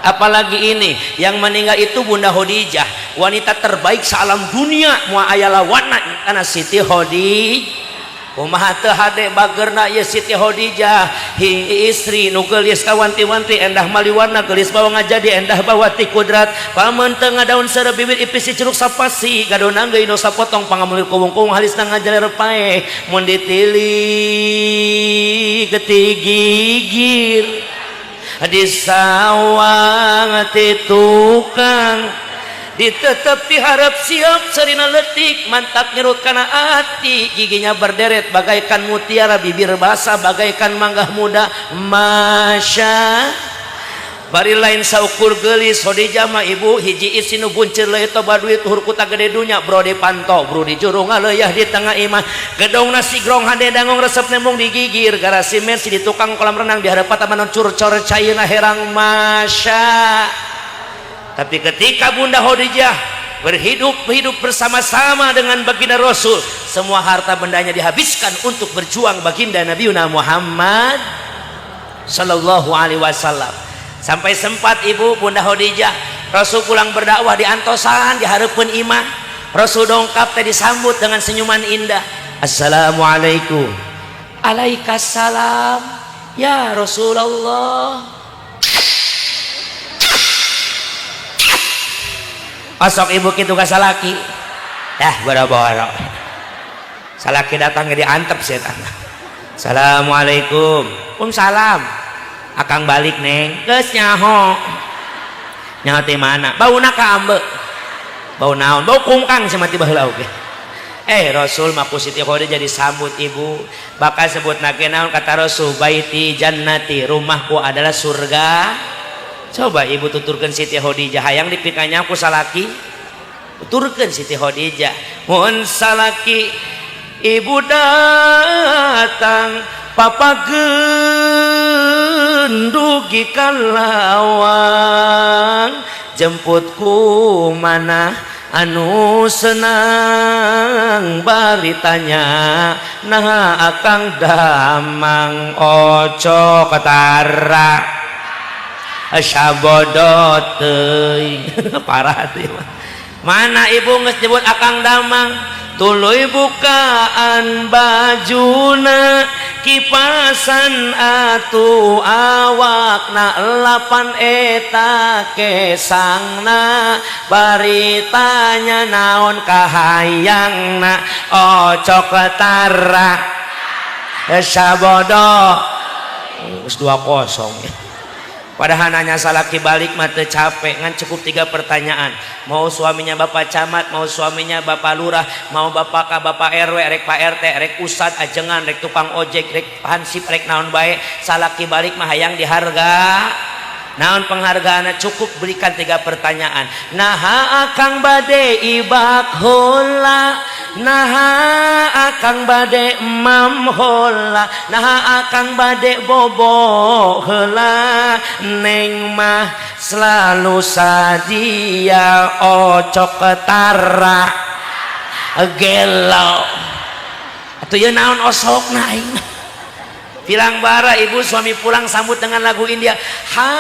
apalagi ini yang meninggal itu Bunda Khadijah wanita terbaik sealam dunia mua aya lawanna kana Siti Khadijah kumaha teu hade bageurna ieu Siti Khadijah istri nu geulis kawanti-wanti endah maliwarna geulis bawa ngajadi endah bawa ti kudrat pamun teu ngadaun sareng bibir ipis curug sapasi gadona geus nu sapotong pangamulir kuwung-kuwung halisna ngajaler pae mun ditili getigigir di sawang ti tukang ditetep diharap siap serina letik mantak nyerut kana ati giginya berderet bagaikan mutiara bibir basah bagaikan mangga muda Masya bari lain saukur geulis Khadijah mah ibu hiji isi nu bunceur leuy toba duit tuhur kuta gede dunya bro dipanto bro di jurung ngaleuyah di tengah imah gedong nasi grong hade dangong resep nemong digigir garasi mersi di tukang kolam renang di hadapan taman curcor cayeuna herang Masya tapi ketika Bunda Khadijah berhidup bersama-sama dengan baginda Rasul semua harta bendanya dihabiskan untuk berjuang baginda Nabiuna Muhammad sallallahu alaihi wasallam sampai sempat ibu Bunda Khadijah Rasul pulang berdakwah di antosan di hareupeun imah Rasul dongkap teh disambut dengan senyuman indah Assalamualaikum Alaikassalam ya Rasulullah. Osok ibu kitu ka salaki. Boro-boro. Salaki datang ge diantep setan. Assalamualaikum. Salam. Akang balik neng. Geus nyaho. Nyaho teh mana? Bauna ka ambe. Bau naon? Bau kungkang sama ti baheula oge. Rasul mah ku Siti Khadijah disambut ibu. Bakal sebut nake naon kata Rasul, baiti jannati, rumahku adalah surga. Coba ibu tuturkeun Siti Khadijah hayang dipikanya ku salaki. Tuturkeun Siti Khadijah. Mun salaki ibu datang papageun dugi kalawang, jemputku mana anu senang baritanya nah akang damang oco ketara asyabodot teuing parah teh mana ibu geus nyebut akang damang tuluy bukaan bajuna kipasan atu awakna lapan eta kesangna baritanya naon kahayangna ocok ketara sabodo geus 2-0 padahal nanya salaki balik mah teu capek ngan cukup 3 pertanyaan. Mau suaminya bapak camat, mau suaminya bapak lurah, mau bapak RW, rek pak RT, rek ustad ajengan, rek tukang ojek, rek hansip, rek naon bae. Salaki balik mah hayang diharga. Naon penghargaanna cukup berikan 3 pertanyaan. Naha akang bade ibak heula, naha akang bade mam heula, naha akang bade bobo heula, neng mah selalu sadia ocok ketara gelo. Atuh ye naon osokna aing. Bilang bara ibu suami pulang sambut dengan lagu India. Ha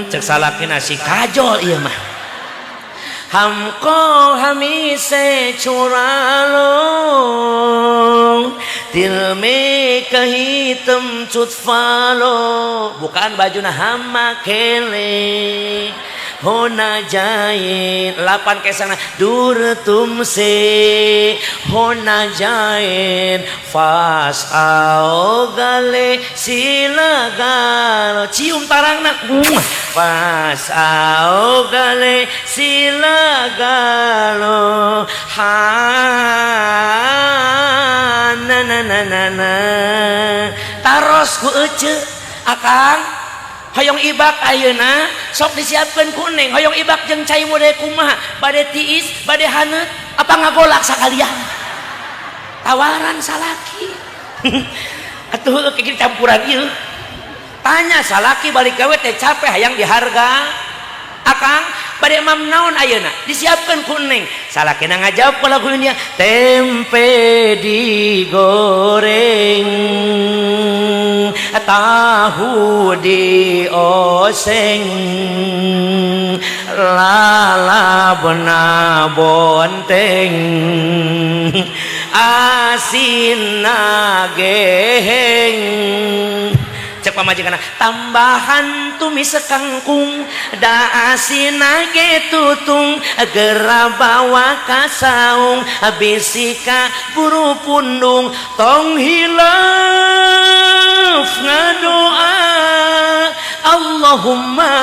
cek salaki nasi kajol ieu mah. Hamko hamise curalo tilme kahitam cut falo bukan baju hama kele hona jain 8 kesana durtum se hona jain fas aogale silagalo cium tarangna fas aogale silagalo ha na na na na na taros ku ece akang hoyong ibak ayeuna sok disiapkeun ku neng hoyong ibak jeung cai mode kumaha bade tiis bade haneut apa ngagolak sakalian tawaran salaki atuh kiki campuran ieu tanya salaki balik gawe teh capek hayang diharga akang bade mam naon ayeuna disiapkeun ku neng salaki na ngajawab ku lagu India tempe digoreng tahu dioseng lalabna bonteng asin nageheng cek pamajikanna tambahan tumis kangkung da asin nage tutung gera bawa kasaung bisika buru pundung tong hilaf ngadoa Allahumma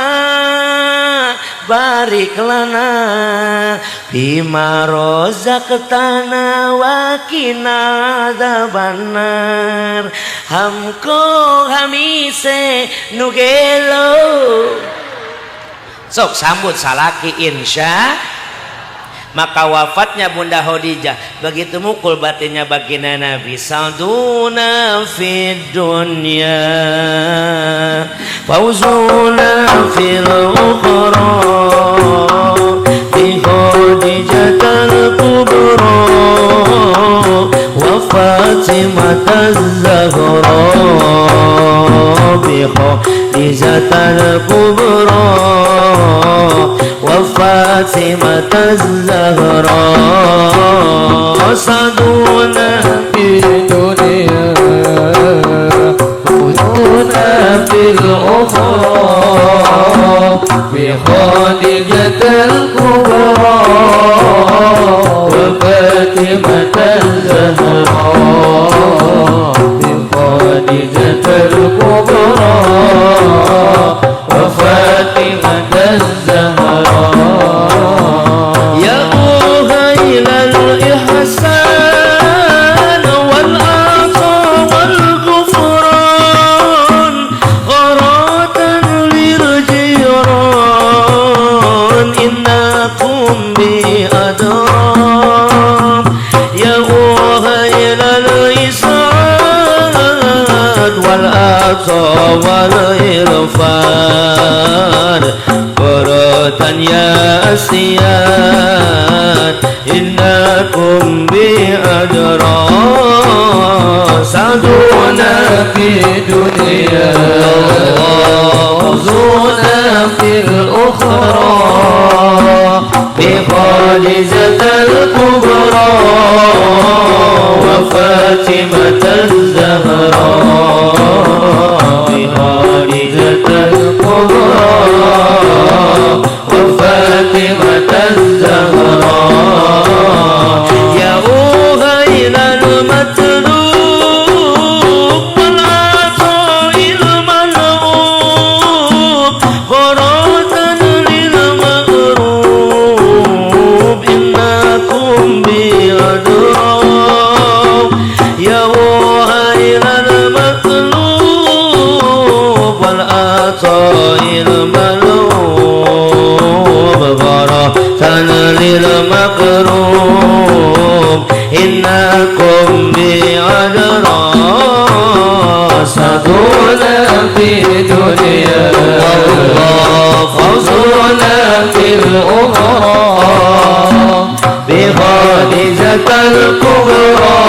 barik lana bima rozaqtana wa qina adzabannar hamko hamise nugelo sok sambut salaki insya. Maka wafatnya Bunda Khadijah begitu mukul batinnya baginda Nabi sauduna fid dunya fauzuna fil ukhra وفاطمة الزهراء بخديجة الكبرى وفاطمة الزهراء سعدونا في الدنيا وفوزنا في الأخرى بخديجة الكبرى وفاطمة الزهراء بخديجة الكبرى وفاطمة الزهراء يا أهيل الإحسان والعطاء والغفران غراة للجيران إنكم بأدران يا أهيل الإحسان والعطاء والغفران غراة يا أسياد إنكم بأدران سعدونا في الدنيا وفوزنا في الأخرى بخديجة الكبرى وفاطمة الزهراء بخديجة الكبرى وفاطمة الزهراء يا أهيل المطلوب والعطاء الملعوب غراة للمغروب إنكم بأدران يا أهيل المطلوب والعطاء الملعوب غراة للمغروب إنكم بأدران سعدونا في الدنيا وفوزنا في الأخرى بخديجة الكبرى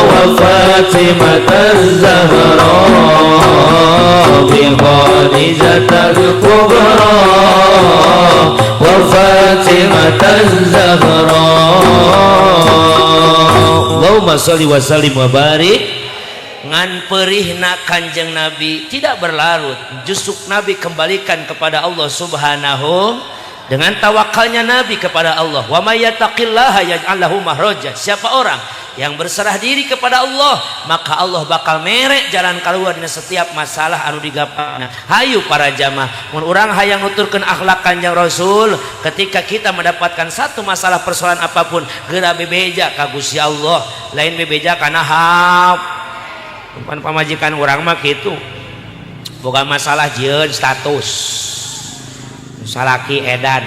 وفاطمة الزهراء بخديجة الكبرى وفاطمة الزهراء Allahumma sholli wa sallim wa barik. Ngan perihna kanjeng Nabi tidak berlarut, justru Nabi kembalikan kepada Allah Subhanahu dengan tawakalnya Nabi kepada Allah. Wa may yattaqillaha yaj'al lahu makhraja. Siapa orang yang berserah diri kepada Allah, maka Allah bakal merek jalan keluar di setiap masalah anu digapana. Hayu para jamaah, mun urang hayang nuturkeun akhlak Kanjeng Rasul, ketika kita mendapatkan satu masalah persoalan apapun, geura bebeja ka Gusti Allah, lain bebeja kana pan pamajikan urang mah kitu. Boga masalah jieun status. Salaki edan.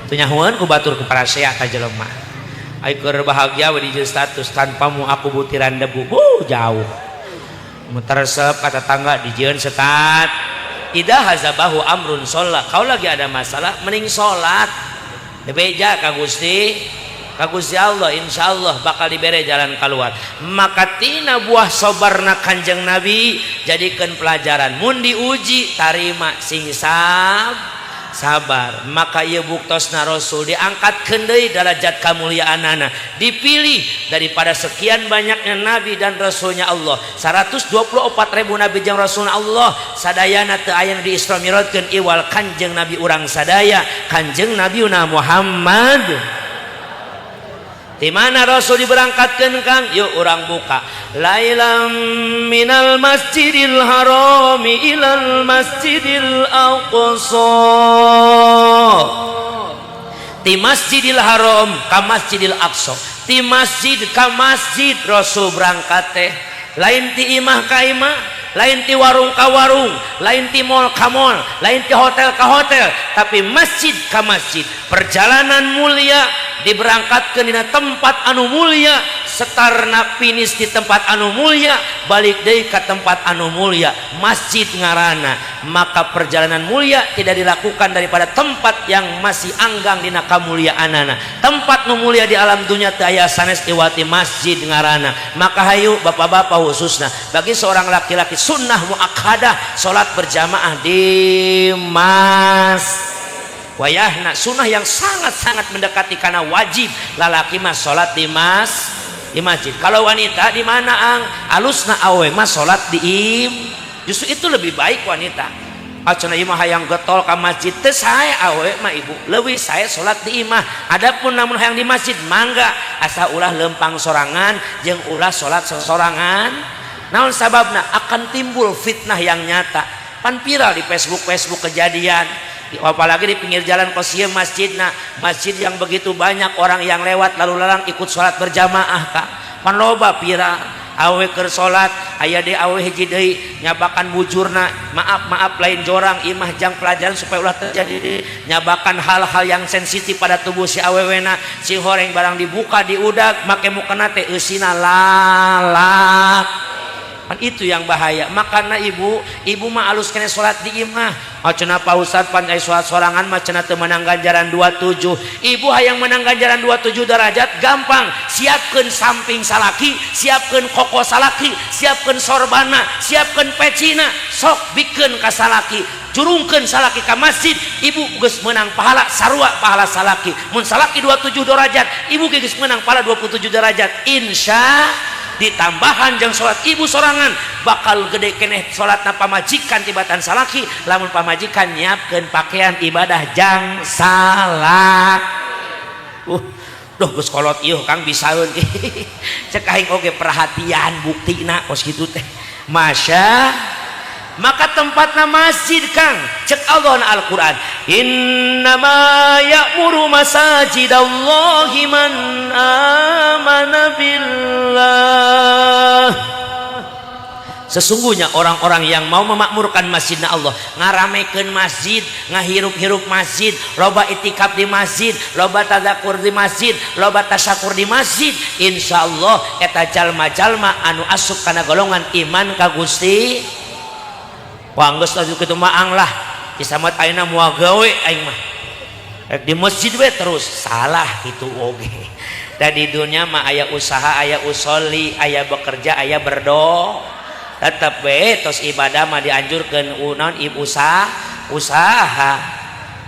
Teu nyahoeun ku batur ku para seak ka jelema. Ai keur bahagia we di status tanpamu aku butiran debu. Jauh. Mutersep kata tangga dijieun setat. Ida hazabahu amrun sholat. Kau lagi ada masalah mending salat. Bebeja ka Gusti. Ka Gusti Allah insyaallah bakal dibere jalan keluar. Maka tina buah sabarna Kanjeng Nabi jadikan pelajaran. Mun diuji tarima sing sabar. Maka ieu buktosna Rasul diangkatkeun deui derajat kamuliaanana, dipilih daripada sekian banyaknya nabi dan rasulnya Allah. 124.000 nabi jeung rasulna Allah sadayana teu aya nu di Isra Mi'rajkeun iwal Kanjeng Nabi urang sadaya, Kanjeng Nabiuna Muhammad. Di mana Rasul diberangkatkan Kang? Yuk orang buka. Lailam minal masjidil harami ilal masjidil aqsa. Ti masjidil haram ka masjidil aqsa. Ti masjid ka masjid Rasul berangkat teh. Lain ti imah ka imah, lain ti warung ka warung, lain ti mall ka mall, lain ti hotel ka hotel, tapi masjid ka masjid. Perjalanan mulia diberangkatkeun dina tempat anu mulia setarna finish di tempat anu mulia balik deui ka tempat anu mulia masjid ngaranna. Maka perjalanan mulia tidak dilakukan daripada tempat yang masih anggang dina kamuliaanana. Tempat nu mulia di alam dunia teu aya sanes iwati masjid ngaranna. Maka hayu bapak-bapak khususna bagi seorang laki-laki sunnah muakkadah salat berjamaah di wayahna sunnah yang sangat-sangat mendekati karena wajib lalaki mah salat di masjid. Kalau wanita di mana ang alusna awe mah salat di justru itu lebih baik wanita. Acana imah hayang getol ka masjid teh sae awe mah ibu leuwih sae salat di imah. Adapun namun hayang di masjid mangga asa ulah lempang sorangan jeung ulah salat sorangan. Naon sababna akan timbul fitnah yang nyata. Pan viral di Facebook kejadian apalagi di pinggir jalan kosiem masjidna masjid yang begitu banyak orang yang lewat lalu lalang ikut sholat berjamaah kak pan loba viral awe keur sholat aya de awe hiji deui nyabakan bujurna maaf lain jorang imah jang pelajaran supaya ulah terjadi nyabakan hal-hal yang sensitif pada tubuh si awewena si horeng barang dibuka diudag make mukana teh eusina lalak. Kan itu yang bahaya. Makanya ibu mah alus kena sholat di imah. Cenah Pak Ustad pan aya sholat sorangan mah cenah teu menang ganjaran 27. Ibu hayang menang ganjaran 27 derajat gampang. Siapkeun samping salaki, siapkeun koko salaki, siapkeun sorbana, siapkeun pecina, sok bikeun ka salaki. Jurungkeun salaki ka masjid, ibu geus menang pahala sarua pahala salaki. Mun salaki 27 derajat, ibu geus menang pahala 27 derajat. Ditambahan jang sholat ibu sorangan bakal gede keneh sholatna pamajikan tibatan salaki lamun pamajikan nyiapkeun pakaian ibadah jang salak. Duh geus kolot ieu Kang bisaeun cek aing oge perhatian buktina kos kitu teh masya. Maka tempatna masjid Kang cek Allah na Al-Quran innama ya'muru masajidallahi man amana billah. Sesungguhnya orang-orang yang mau memakmurkan masjidna Allah ngaramekeun masjid ngahirup-hirup masjid loba itikaf di masjid loba tadzakur di masjid loba tasyakur di masjid insyaallah eta jalma-jalma anu asup kana golongan iman ka Gusti. Wah geus atuh kitu maang lah kisamat ayeuna moal gawe aing mah rek di masjid we terus salah kitu oge. Da di dunya mah aya usaha aya usolli aya bekerja aya berdoa tetep we tos ibadah mah dianjurkeun naon usaha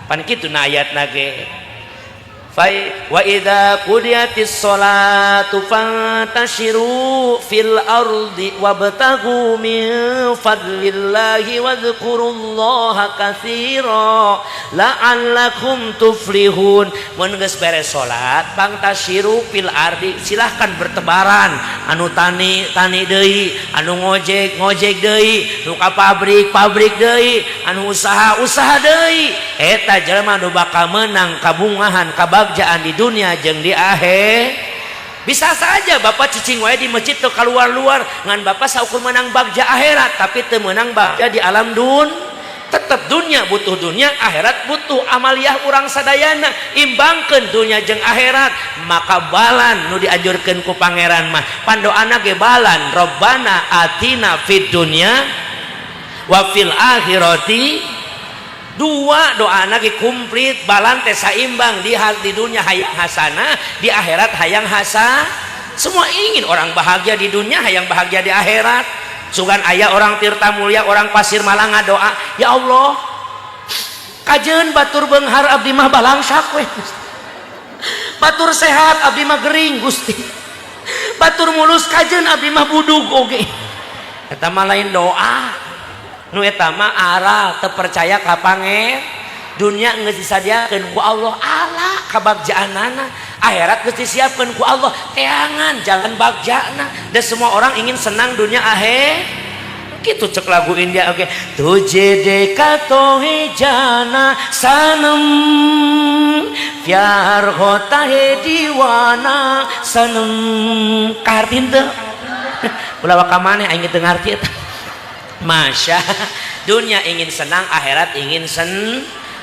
pan kitu na ayatna ge wa idza qudiyatis sholatu fantashiru fil ardi wabtaghu min fadlillahi wadhkurullaha katsira la'allakum tuflihun. Mun geus beres salat fantashiru fil ardi silahkan bertebaran anu tani deui anu ngojek deui nu ka pabrik deui anu usaha deui eta jelema nu bakal menang kabungahan kabagjaan di dunia jeung di akhir. Bisa saja bapak cicing wae di masjid tuh keluar ngan bapak saukur menang bagja akhirat tapi teu menang bagja di alam tetep dunia butuh dunia akhirat butuh amaliyah urang sadayana imbangkeun dunia jeung akhirat. Maka balan nu dianjurkeun ku pangeran mah pandoana ge balan robbana atina fid dunya wa fil akhirati dua doana ge komplit balan teh saimbang di dunia hayang hasanah di akhirat hayang hasanah. Semua ingin orang bahagia di dunia hayang bahagia di akhirat. Sugan aya orang tirta mulia orang Pasir Malang ngadoa ya Allah kajeun batur beunghar abdi mah balangsak we batur sehat abdi mah gering Gusti batur mulus kajeun abdi mah budug oge eta mah lain doa nu eta mah aral teu percaya ka pangeran. Dunia geus disadiakeun ku Allah ala kabagjaanana akhirat geus disiapkeun ku Allah teangan jalan bagjana. Dan semua orang ingin senang dunia akhir kitu cek lagu India oke tujhe dekha tohe jana sanam pyar hota hai diwana sanam kartin teu ulah ka maneh aing teu ngarti eta. Masya dunia ingin senang akhirat ingin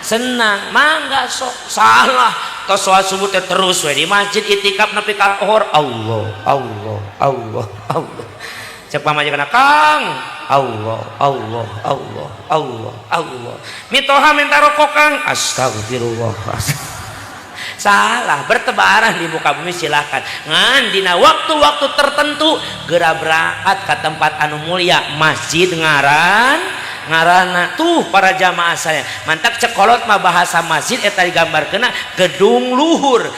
senang mangga sok salah tos sholat subuh teh terus we di masjid itikaf nepi ka zuhur Allah Allah Allah Allah cek pamajikan Kang Allah Allah Allah Allah Allah mitoha minta rokok Kang astagfirullah salah bertebaran di muka bumi silahkan ngan dina waktu-waktu tertentu geura berangkat ke tempat anu mulia masjid ngaranna tuh para jamaah saya mantap cekolot mah bahasa masjid eta digambarkeuna gedung luhur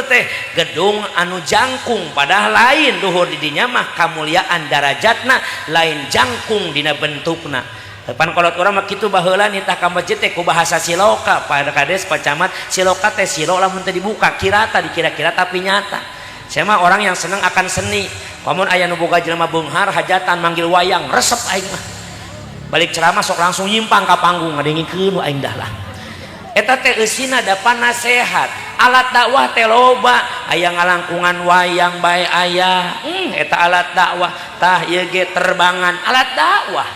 teh gedung anu jangkung padahal lain luhur di dinya mah kamuliaan darajatna lain jangkung dina bentukna depan kolot urang mah kitu baheula nitah ka masjid teh ku bahasa siloka pada kades pacamat siloka teh silo lamun teu dibuka kirata dikira-kira tapi nyata saya mah orang yang senang akan seni lamun aya nu boga jelema beunghar hajatan manggil wayang resep aing mah balik ceramah sok langsung nyimpang ka panggung ngadengikeun aing dah lah eta teh eusina da panasehat alat dakwah teh loba aya ngalangkungan wayang bae aya eta alat dakwah tah ieu ge terbangan alat dakwah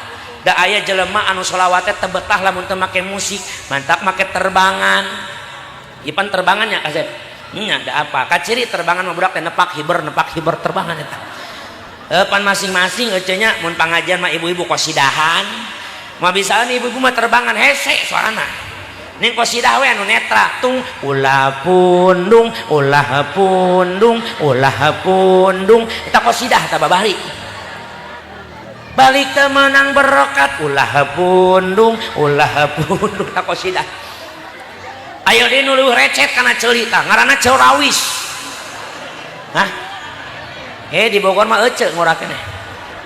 da aya jelema anu sholawat teh betah lamun teu make musik mantap make terbangan ipan terbangannya kasep nya da apa kaciri terbangan mah budak teh nepak hiber terbangan eta pan masing-masing eueuh nya mun pangajian mah ibu-ibu qasidahan mah bisaeun ibu-ibu mah terbangan hese suarana ning qasidah we anu netra tung ulah pundung eta qasidah tah babari balik temenang berokat ulah pundung tak qasidah ayo di nuluh recet karena cerita ngaranna cerawis hah di Bogor mah ece ngurakeun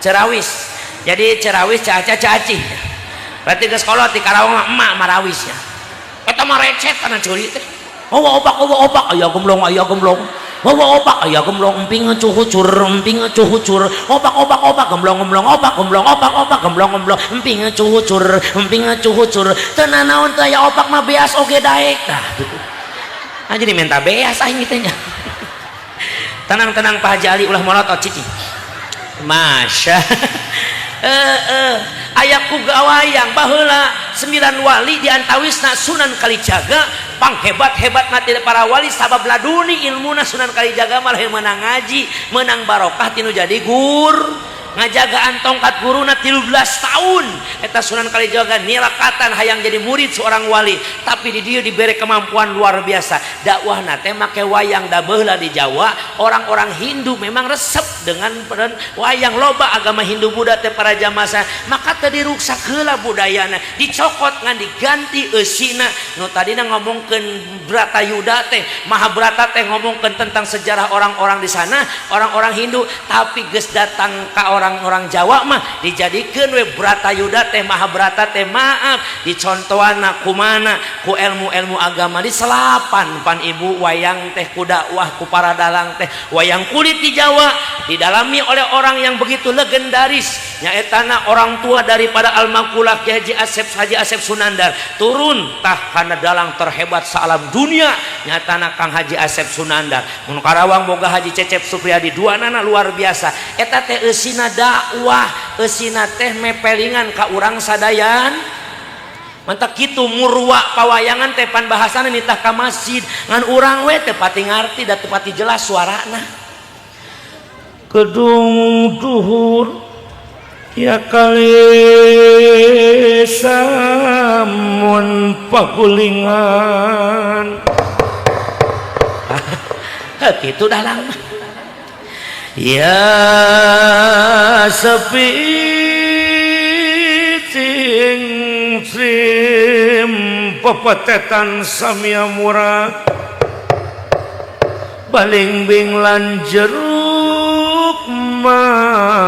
cerawis jadi cerawis caca-caci berarti geus kolot di Karawang mah emak marawisnya eta mah recet karena cerita opak aya gemblong opak aya gemblong emping cuhucur opak gemblong emping cuhucur teu nanaon teh aya opak mah beas oge daek tah gitu jadi minta beas aing teh nya tenang Pak Haji Ali ulah molotot cici masya aya ku gawayang baheula 9 wali diantawisna Sunan Kalijaga panghebat-hebat mati para wali sabab laduni ilmuna Sunan Kalijaga malah menang ngaji menang barokah tinu jadi gur ngajagaan tongkat guruna 13 tahun eta Sunan Kalijaga nirakatan hayang jadi murid seorang wali tapi di dia diberi kemampuan luar biasa dakwahna teh make wayang da baheula di Jawa orang-orang Hindu memang resep dengan wayang loba agama Hindu Buddha teh para jamaah maka teh diruksak heula budayana dicokot ngan diganti eusina nu tadina ngomongkeun Bratayuda teh Mahabharata teh ngomongkeun tentang sejarah orang-orang di sana orang-orang Hindu tapi geus datang ka orang-orang Jawa mah dijadikeun we Bratayuda teh Mahabharata teh maaf dicontohana kumana ku ilmu-ilmu agama di selapan pan ibu wayang teh ku dakwah ku para dalang teh wayang kulit di Jawa didalami oleh orang yang begitu legendaris nyaetana orang tua daripada almarhum Haji Asep Sunandar turun tah kana dalang terhebat sealam dunia nyatana Kang Haji Asep Sunandar mun Karawang boga Haji Cecep Supriyadi duanana luar biasa eta teh eusina dakwah eusina teh mepelingan ka urang sadayan mantap kitu murwa pawayangan teh pan bahasana nitah ka masjid ngan urang we teh pati ngarti da teu pati jelas suarana gedung duhur ya kali samun pagulingan kitu dalang ya sepi cing pepetetan samia murah baling bing lan jeruk manis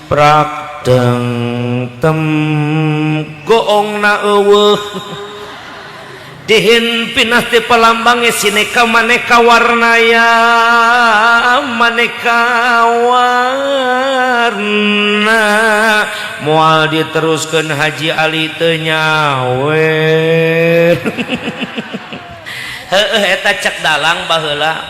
prakdeng tem goongna eueuh dihin pinah ti palambang sineka maneka warnaya maneka warna moal diteruskeun Haji Ali teu nyawer heueuh eta cek dalang baheula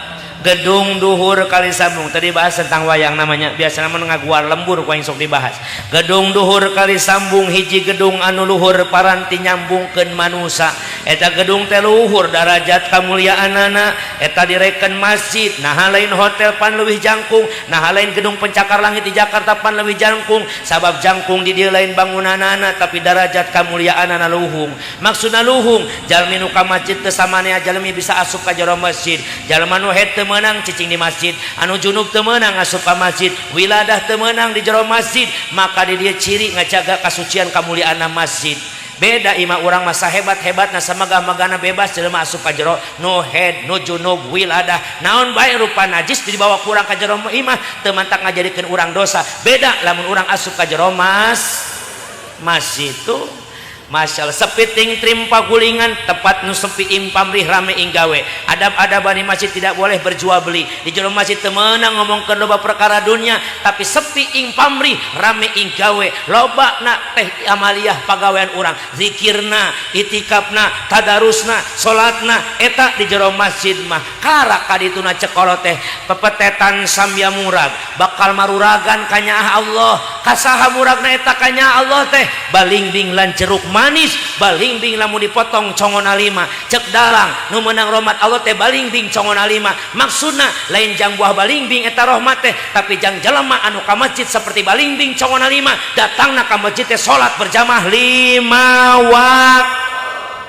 gedung duhur kali sambung tadi bahas tentang wayang namanya biasanya ngaguar lembur ku yang sok dibahas gedung duhur kali sambung hiji gedung anu luhur paranti nyambungkeun manusia eta gedung teh luhur darajat kamuliaanana eta direken masjid nah lain hotel pan leuwih jangkung nah lain gedung pencakar langit di Jakarta pan leuwih jangkung sabab jangkung di dieu lain bangunanana tapi darajat kamuliaanana luhung maksudna luhung jalmi nu ka masjid teu samanea jalmi bisa asup ka jero masjid jalma nu head teu meunang cicing di masjid anu junub teu meunang asup ka masjid wiladah teu meunang di jero masjid maka di dieu ciri ngajaga kasucian kamuliaanna masjid beda imah urang masa hebat-hebatna samagah-magahna bebas jelema asup ka jero nu head nu junub wiladah naon bae rupa najis dibawa ku urang ka jero imah teu mantak ngajadikeun urang dosa beda lamun urang asup ka jero masjid tuh masalah sepiting trim pagulingan tepat nu sepi impamrih rame inggawe adab-adaban di masjid tidak boleh berjual beli di jero masjid teu meunang ngomongkeun loba perkara dunia tapi sepi impamrih rame inggawe lobana teh amaliyah pagawean urang zikirna itikafna tadarusna salatna eta di jero masjid mah karak kadituna cekolot teh pepetetan samya murag bakal maruragan ka nyaah Allah kasaha muragna eta ka nyaah Allah teh balingbing lan jeruk manis balingbing lamun dipotong congona 5 cek dalang nu meunang rahmat Allah teh balingbing congona 5 maksudna lain jang buah balingbing eta rahmat teh tapi jang jelema anu ka masjid seperti balingbing congona 5 datangna ka masjid teh salat berjamaah 5 waktu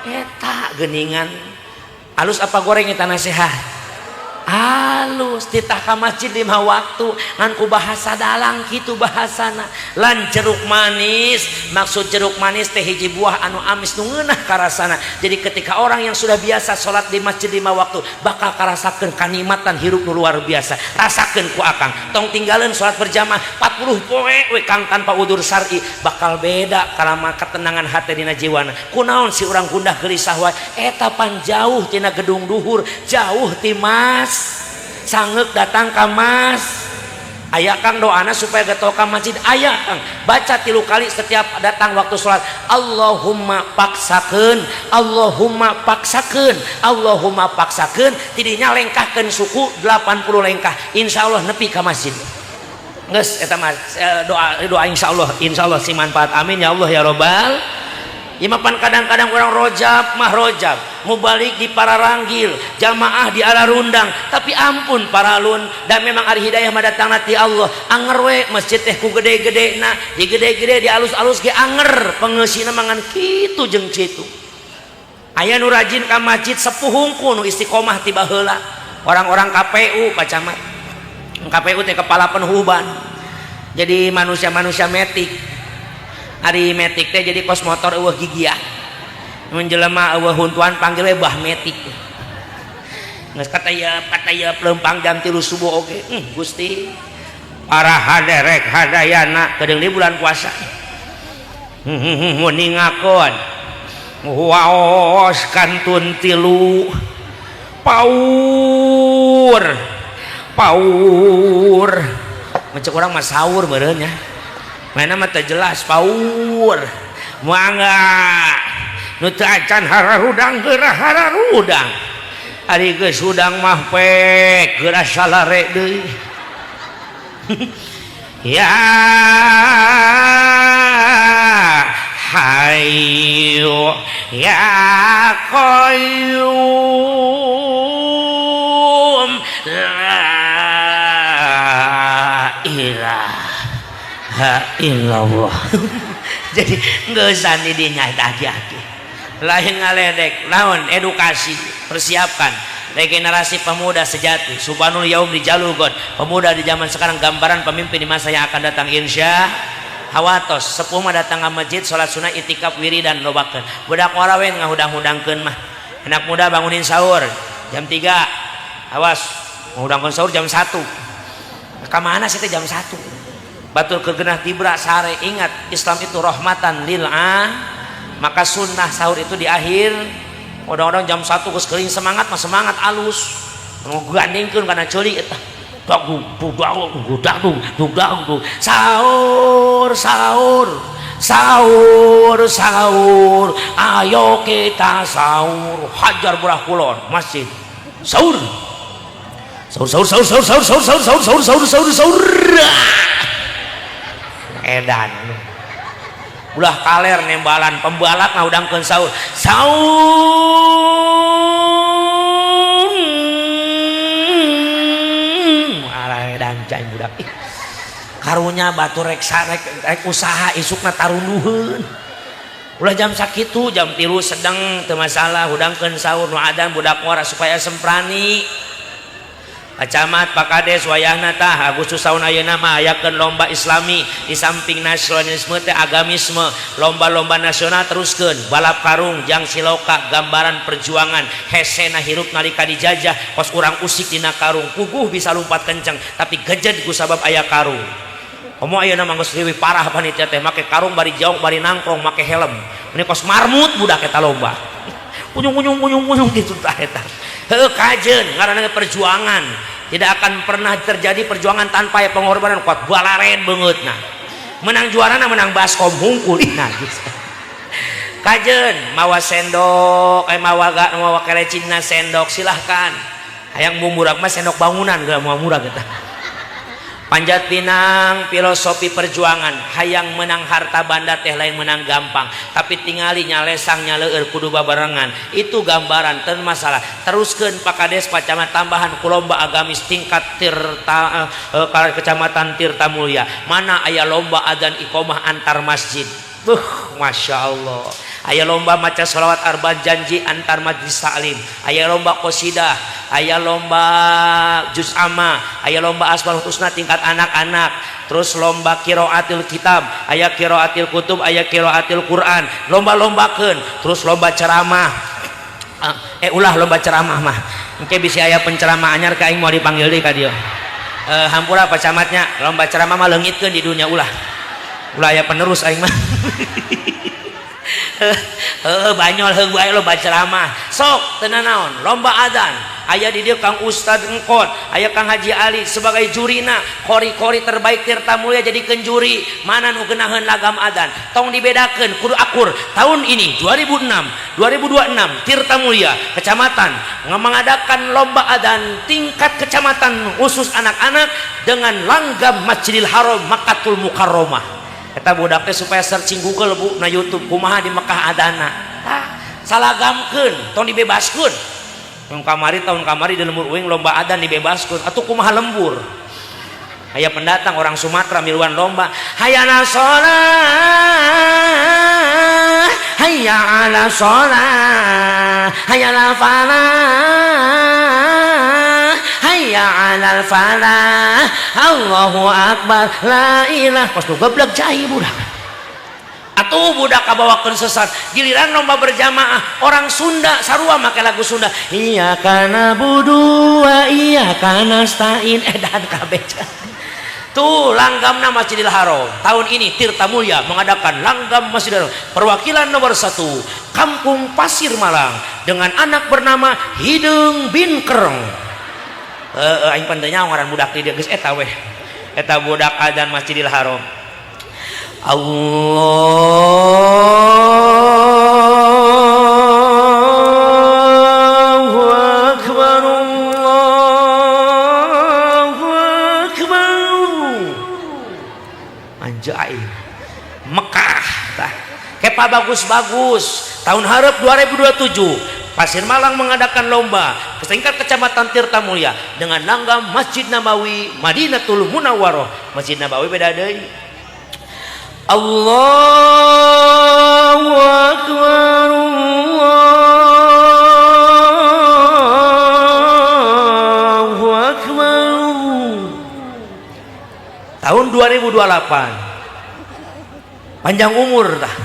eta geuningan alus apa goreng eta nasihat halus titah ka masjid 5 waktu ngan ku bahasa dalang kitu bahasana lan jeruk manis maksud jeruk manis teh hiji buah anu amis nu ngeunah karasana jadi ketika orang yang sudah biasa salat di masjid 5 waktu bakal karasakeun kanikmatan hirup nu luar biasa rasakeun ku akang tong tinggalin salat berjamaah 40 poe we kang tanpa udur syar'i bakal beda kalama ketenangan hati dina jiwana kunaon si urang gundah gelisah wae eta pan jauh tina gedung duhur jauh ti mas sanggeuk datang ka mas aya kang doana supaya getol ka masjid aya kang baca 3 kali setiap datang waktu sholat Allahumma paksakeun Allahumma paksakeun Allahumma paksakeun tidinya lengkahkeun suku 80 lengkah insyaallah nepi ka masjid geus eta mah doa insyaallah si manfaat amin ya Allah ya robbal imapan kadang-kadang orang rojab mah rojab mau balik di Pararanggil jamaah di Alarundang tapi ampun paralun dan memang ari hidayah mah datang ti Allah anger we masjid teh ku gede-gede na di gede-gede di alus-alus ge anger pengeusina mangan kitu jeung kitu aya nu rajin ka masjid sepuh hungkul nu istiqomah ti baheula orang-orang KPU Pak Camat KPU teh kepala penhuban jadi manusia-manusia metik hari metik teh jadi kos motor eueuh gigiah mun jelema eueuh huntuan panggil we bah metik geus kata ya pelempang jam 3 subuh oge Gusti para haderek hadayana kedeung di bulan puasa mun ningakeun waos kantun 3 paur macam orang mah sahur beureun nya mana mah jelas paur mangga nu teu acan hararudang geurah hararudang ari geus hudang mah pek geurah salare deui ya hayyu ya qayyum la ilaha illallah jadi ngeusan di dinya hati-hati lain ngaledek naon edukasi persiapkan regenerasi pemuda sejati subhanul yaum di Jalurgon pemuda di zaman sekarang gambaran pemimpin di masa yang akan datang insya hawatos sepuh mah datang ke masjid sholat sunnah itikaf wiridan lobakeun budak warawen ngahudang-hudangkeun mah anak muda bangunin sahur jam 3 awas ngahudangkeun sahur jam 1 ka mana sih teh jam 1 batul kegenah tibra sare ingat Islam itu rahmatan lil maka sunnah sahur itu di akhir odong-odong jam 1 geus keuling semangat mah semangat alus ngagandengkeun kana ceuli eta sahur ayo kita sahur hajar burah kulon masjid sahur Sahur sahur sahur sahur sahur sahur sahur sahur sahur sahur sahur sahur. Edan. Ulah kaler nembalan pembalak ngaudangkeun sahur. Sahur. Arah edan cai budak. Karunya batu rek usaha isukna tarunduheun. Ulah jam sakitu jam 3 sedang teu masalah hudangkeun sahur nu adan budak wara supaya semprani. Camat Pak Kades wayahna tah Agustus tahun ayeuna mah ayakeun lomba islami di samping nasionalisme teh agamisme lomba-lomba nasional teruskeun balap karung jang siloka gambaran perjuangan hesena hirup nalika dijajah kos urang usik dina karung puguh bisa lompat kenceng tapi gejed ku sabab aya karung. Komo ayeuna mah geus leuwih parah panitia teh make karung bari jauh bari nangkrong make helm. Ini kos marmut budak eta lomba. Unyung gitu tah eta. Heuh kajeun ngaranna perjuangan. Tidak akan pernah terjadi perjuangan tanpa pengorbanan kuat balaren beungeutna. Menang juarana menang baskom hungkul nah gitu. Kajeun mawa sendok mawa kelecina sendok silahkan. Hayang mumurag mah sendok bangunan geus moal murag eta. Panjat pinang filosofi perjuangan hayang menang harta banda teh lain menang gampang tapi tingali nyalesang nyaleur kudu babarengan itu gambaran teu masalah teruskeun Pak Kades Pacamat tambahan ku lomba agamis tingkat kecamatan Tirta Mulia mana aya lomba adzan iqomah antar masjid. Masya Allah aya lomba maca sholawat arba janji antar majlis taklim aya lomba qosidah aya lomba juz amma aya lomba asmaul husna tingkat anak-anak terus lomba qiraatil kitab aya qiraatil kutub aya qiraatil Quran lomba-lombakeun terus lomba ceramah ulah lomba ceramah mah engke bisi aya penceramah anyar ka aing mau dipanggil deui ka dieu hampura pacamatnya lomba ceramah mah leungitkeun di dunia ulah aya penerus aing mah banyol heung bae lo baca ceramah sok teu naon lomba adzan aya di dieu Kang Ustad Engkot aya Kang Haji Ali sebagai jurina kori-kori terbaik Tirta Mulia jadikeun juri mana nu geunaheun lagam adzan tong dibedakeun kudu akur tahun ini 2026 Tirta Mulia kecamatan mengadakan lomba adzan tingkat kecamatan khusus anak-anak dengan langgam Masjidil Haram Makkatul Mukarramah. Eta budak teh supaya searching Google bu na YouTube kumaha di Mekah adana salagamkeun tong dibebaskeun tahun kamari di lembur uing lomba adan dibebaskeun atuh kumaha lembur aya pendatang orang Sumatera miluan lomba hayana sholat hayya ala sholat hayya ala falah hayya alal falah Allahu akbar la ilah pas nu goblok cai budak atuh budak kabawakeun sesat giliran lomba berjamaah orang Sunda sarua make lagu Sunda iya kana budu wa iya kana stain edan kabeh tuh langgamna Masjidil Haram tahun ini Tirta Mulia mengadakan langgam Masjidil Haram perwakilan nomor 1 Kampung Pasir Malang dengan anak bernama Hidung bin Kereng aing pandanya ngaran budak di dieu geus eta weh eta budak adzan Masjidil Haram Allahu akbar Allahu akbar anjay Mekah tah kepa bagus-bagus tahun hareup 2027 Pasir Malang mengadakan lomba tingkat kecamatan Tirta Mulia dengan langgam Masjid Nabawi Madinatul Munawwarah. Masjid Nabawi beda deui. Allahu akbar Allahu akbar. Tahun 2028. Panjang umur tah.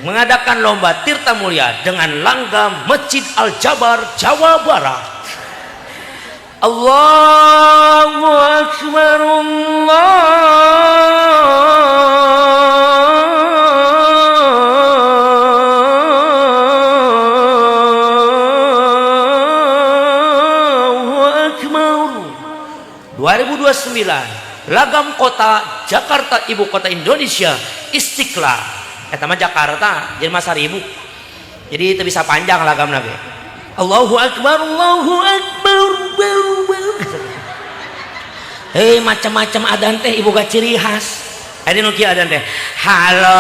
Mengadakan lomba Tirta Mulia dengan langgam Masjid Al-Jabar Jawa Barat. Allahu akbar Allahu akbar. 2029 lagam kota Jakarta ibu kota Indonesia Istiqlal eta mah Jakarta jadi mah 1000 jadi itu bisa panjang lagam lagi Allahu Akbar, Allahu Akbar. Macam-macam adan teh ibu gak ciri khas. Ada nu kieu adan teh. Allahu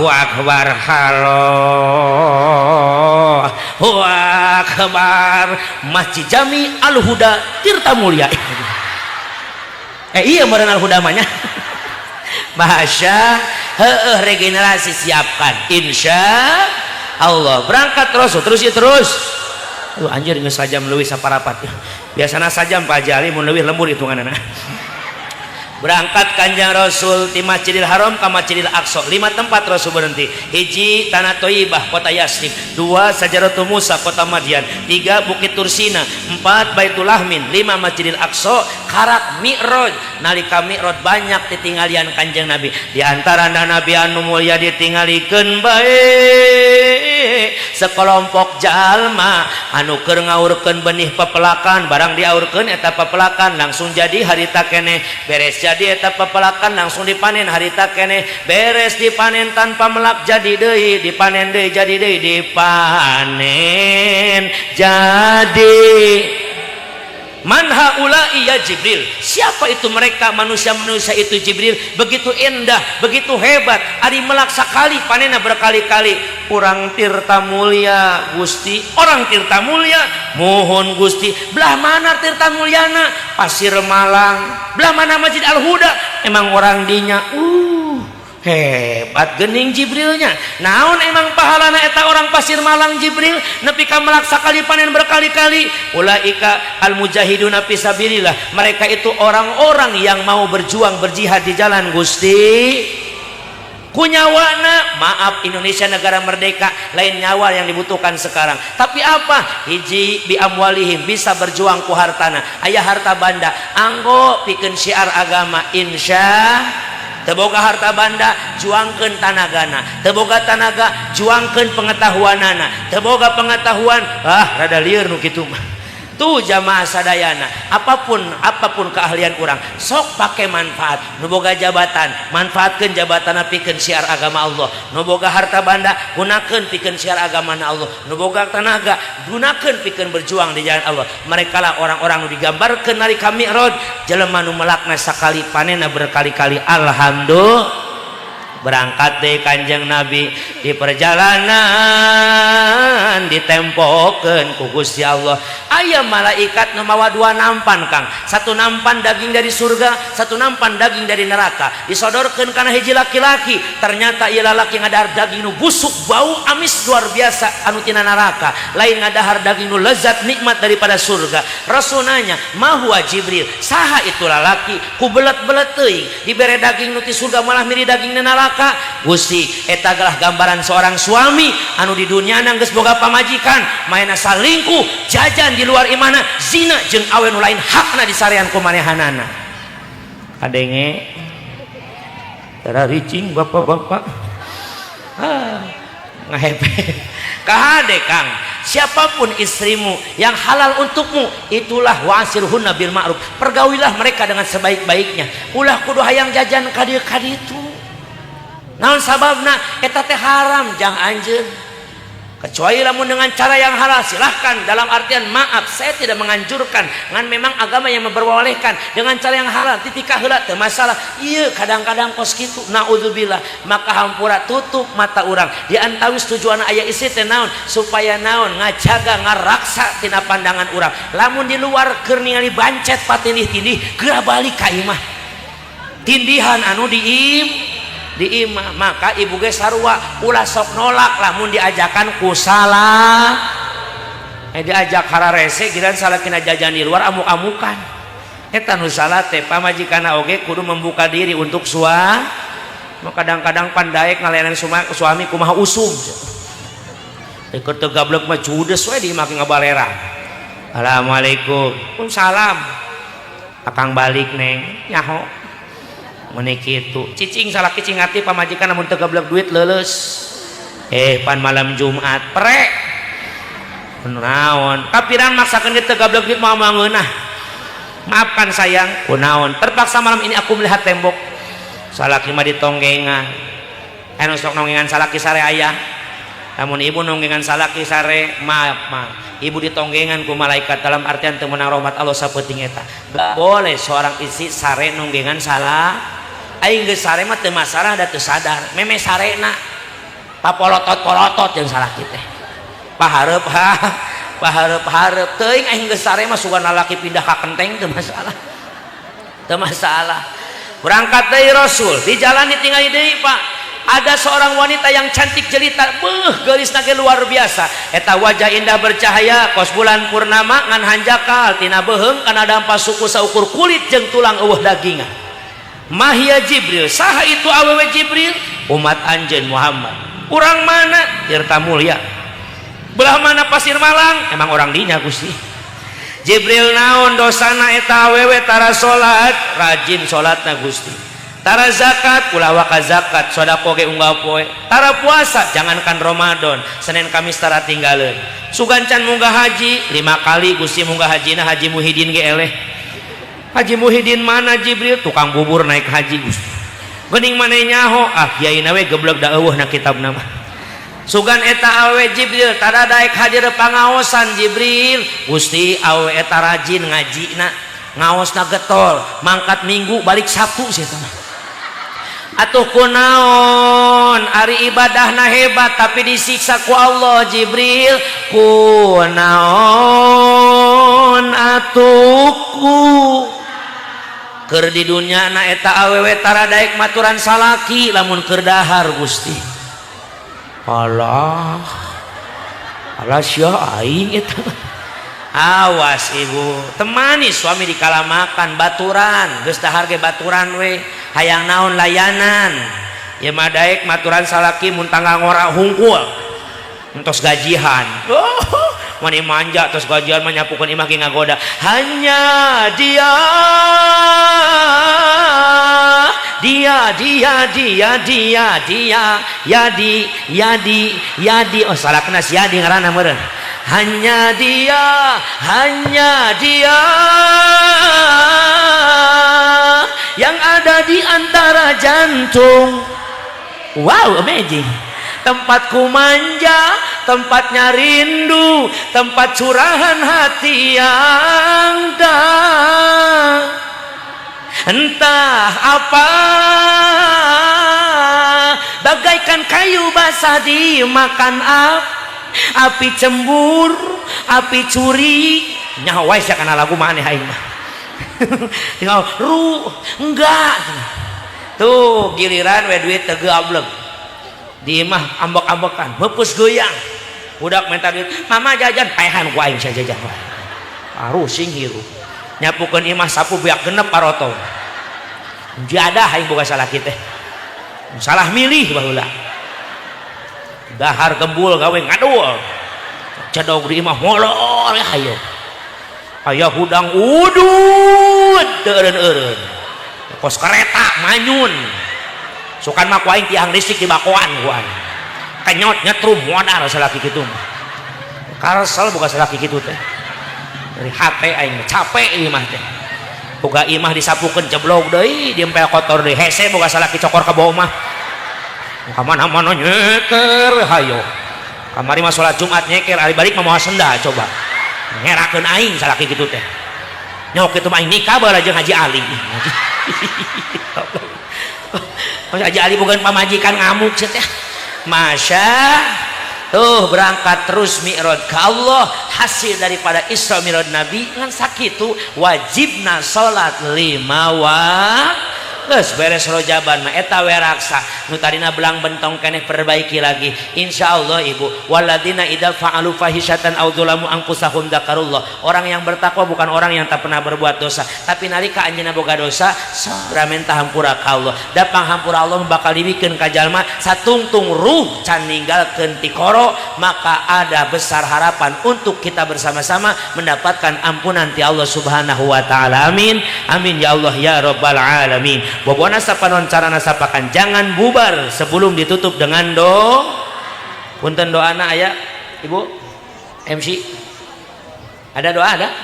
Akbar, Allahu Akbar. Masjid Jami Al Huda Tirta Mulia. Iya meureun Al Huda mah nya. Masya regenerasi siapkan insya Allah berangkat terus anjir nggak sajam leuwih saparapat biasanya sajam Pak Jali mun leuwih lembur hitunganna berangkat Kanjeng Rasul di Masjidil Haram ke Masjidil Aqsa 5 tempat Rasul berhenti. Hiji Tanah Thayyibah kota Yasrib, 2 Sajaratul Musa kota Madian, 3 Bukit Tursina, 4 Baitul Lahmin, 5 Masjidil Aqsa. Karak Mi'raj, nalika Mi'raj banyak ditinggalian Kanjeng Nabi, di antara Nabi anu mulia ditinggalikeun bae sekelompok jalma anu keur ngaurkeun benih pepelakan, barang diaurkeun eta pepelakan langsung jadi harita keneh, beres jadi eta pepelakan langsung dipanen harita keneh, beres dipanen tanpa melak jadi deui, dipanen deui jadi deui, dipanen jadi. Man haula'i ya Jibril, siapa itu mereka? Manusia-manusia itu Jibril, begitu indah, begitu hebat, ari melak sakali panena berkali-kali. Urang tirta mulia Gusti, orang tirta mulia mohon Gusti, belah mana tirta muliana? Pasir Malang. Belah mana Masjid Al Huda? Emang orang dinya hebat gening Jibrilnya. Naon emang pahalana eta orang Pasir Malang Jibril nepi ka melak sakali panen berkali-kali. Ulaika al mujahiduna fisabilillah, mereka itu orang-orang yang mau berjuang berjihad di jalan Gusti kunyawana. Maaf, Indonesia negara merdeka, lain nyawa yang dibutuhkan sekarang. Tapi apa? Hiji bi amwalihim, bisa berjuang ku hartana. Aya harta banda anggo pikeun syiar agama, insya teboga harta banda juangkeun tanagana, teboga tanaga juangkeun pengetahuanana, teboga pengetahuan rada lieur nu kitu mah. Tuh jamaah sadayana, apapun keahlian urang sok pake manfaat. Nu boga jabatan manfaatkeun jabatan pikeun syiar agama Allah, nu boga harta banda gunakeun pikeun syiar agama Allah, nu boga tenaga gunakeun pikeun berjuang di jalan Allah. Mereka lah orang-orang nu digambarkeun nalika Mi'raj, jelema nu melakna sakali panena berkali-kali. Alhamdulillah. Berangkat deh Kanjeng Nabi, di perjalanan ditempokeun ku Gusti Allah. Aya malaikat nu mawa 2 nampan Kang, 1 nampan daging dari surga, 1 nampan daging dari neraka, disodorkeun kana hiji laki-laki. Ternyata ieu lalaki ngadahar daging nu busuk bau amis luar biasa anu tina neraka, lain ngadahar daging nu lezat nikmat daripada surga. Rasul nanya, "Ma huwa Jibril?" Saha itu lalaki ku belet-belet teuing dibere daging nu ti surga malah miri daging neraka. Gusti, eta adalah gambaran seorang suami anu di dunia geus boga pamajikan, maena salingkuh, jajan di luar imana, zina jeung awe nu lain hakna disarean ku manehanana. Kadenge tara ricing bapak-bapak ngahepe kahade Kang, siapapun istrimu yang halal untukmu, itulah wa'asirhunna bil ma'ruf, pergaulilah mereka dengan sebaik-baiknya. Ulah kudu hayang jajan ka dieu ka ditu. Naon sababna? Eta teh haram, jang anjeun. Kecuali lamun dengan cara yang halal, silahkan. Dalam artian maaf, saya tidak menganjurkan, ngan memang agama yang memperbolehkan dengan cara yang halal. Titika heula teu masalah. Ieu kadang-kadang kos kitu, naudzubillah. Maka hampura tutup mata urang. Di antawis tujuan aya istri teh naon? Supaya naon? Ngajaga ngaraksa tina pandangan urang. Lamun di luar keur ningali bancet patindih-tindih, geura balik ka imah. Tindihan anu di imah, maka ibu ge sarua ulah sok nolak lamun diajakan ku salah. Diajak hararese giran salakina jajan di luar amuk-amukan. Eta nu salah teh pamajikanna oge kudu membuka diri untuk kadang-kadang pandaek ngalayanan suami kumaha usum. Ikut teu gablek mah judes we di imah ngabalera. Assalamualaikum. Waalaikumsalam. Akang balik neng, nyaho. Menik itu cicing salah cicing hati pamajikan namun teu gablek duit leuleus. Pan malam Jumat prek kunaon kapiran maksakeun teu gablek duit mau mangeunah. Maafkan sayang, kunaon terpaksa malam ini aku melihat tembok salaki mah ditonggengan. Anu sok nonggengan salaki sare aya Namun ibu nonggengan salaki sare maaf ibu ditonggengan ku malaikat dalam artian teu meunang rahmat Allah saeuting eta. Gak boleh seorang istri sare nonggengan salah aing geus sare mah teu masalah da teu sadar meme sarena papolotot-polotot jeung salaki teh pahareup pahareup teuing aing geus sare mah sugan lalaki pindah ka kenteng teu masalah berangkat dari Rasul di jalan ditinggali deui Pak. Ada seorang wanita yang cantik jelita, gelisna ge luar biasa. Eta wajah indah bercahaya, kos bulan purnama ngan hanjakal tina beheung kana dampas suku saukur kulit jeung tulang eueuh dagingan. Mahia Jibril, saha itu awewe Jibril? Umat anjeun Muhammad. Urang mana? Tirta mulia. Belah mana Pasir Malang? Emang orang dinya Gusti. Jibril naon dosana eta awewe tara salat, rajin salatna Gusti. Tara zakat ulah waka zakat sodako ge unggal poe tara puasa jangankan Ramadan Senin Kamis tara tinggalin sugancan munggah haji 5 kali Gusti munggah hajina Haji Muhyiddin ge eleh Haji Muhyiddin mana Jibril tukang bubur naik haji Gusti geuning maneh nyaho kiaina we geblek da eueuh na kitabna mah sugan eta awe Jibril tara daek hadir pangaosan Jibril Gusti awe eta rajin ngajina ngaosna getol mangkat Minggu balik Sabtu sia tah atuh kunaon ari ibadahna hebat tapi disiksa ku Allah Jibril kunaon atuhku keur di dunya na eta awewe tara daek maturan salaki lamun keur dahar Gusti alah sia aing eta awas ibu temani suami dikala makan baturan geus dahar ge baturan we hayang naon layanan ya madaek maturan salaki mun tangga ngora hungkul entos gajihan mani manja terus gajian mah nyapukeun imah ge ngagoda hanya dia Yadi oh salakna si Yadi ngaranna meureun hanya dia yang ada di antara jantung. Wow, amazing. Tempatku manja, tempatnya rindu, tempat curahan hati yang entah apa, bagaikan kayu basah dimakan api cemburu, api curi, nyawa sih karena lagu mana aing mah. Tinggal enggak. Tuh giliran we duit teu gablek. Di mah ambek-ambekan, heupus goyang. Budak minta duit, "Mama jajan, paehan ku aing jajan." Arusing hirup. Nyapukeun imah sapu beak genep paroto. Jadah aing boga salaki teh. Salah milih baheula. Dahar gembul gawe ngadul. Cedog di imah molor hayo. Aya hudang udud teureun-eureun. Kos kereta manyun. Sukan mah ku aing tiang listrik di bakoan ku aing. Kenyot nyetrum modal salaki kitu. Karsel boga salaki kitu teh. Dari hate aing capek ieu mah teh. Boga imah disapukeun ceblog deui, diempel kotor deui. Hese boga salaki cokor ka bawah mah. Ka mana-mana nyeker hayo. Kamari mah salat Jumat nyeker, ari balik mah moal senda coba. Ngerakeun aing salaki kitu teh. Nyok kitu mah aing nikah bae jeung Haji Ali. Haji Ali bukan pamajikan ngamuk sih teh. Masya tuh berangkat terus mi'raj ke Allah hasil daripada Isra Mi'raj Nabi ngan sakitu wajibna salat 5 geus beres rojaban mah eta we raksa nu tadina belang bentong keneh perbaiki lagi insyaallah ibu waladina idza fa'alu fahisyatan aw dzalamu anfusahum dzakarullah orang yang bertakwa bukan orang yang tak pernah berbuat dosa tapi nalika anjeunna boga dosa segera minta hampura ka Allah da panghampura Allah bakal dibikeun ka jalma satungtung ruh can ninggalkeun ti koro maka ada besar harapan untuk kita bersama-sama mendapatkan ampunan ti Allah Subhanahu wa taala amin amin ya Allah ya rabbal alamin. Bobona sapanon carana sapakan jangan bubar sebelum ditutup dengan punten doana aya ibu MC ada doa ada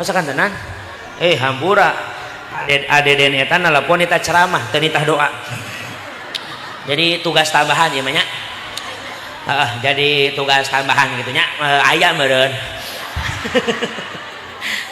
masakan tenan hampura adeden eta nelpon eta ceramah teu nitah doa jadi tugas tambahan ya banyak jadi tugas tambahan gitu nya aya meureun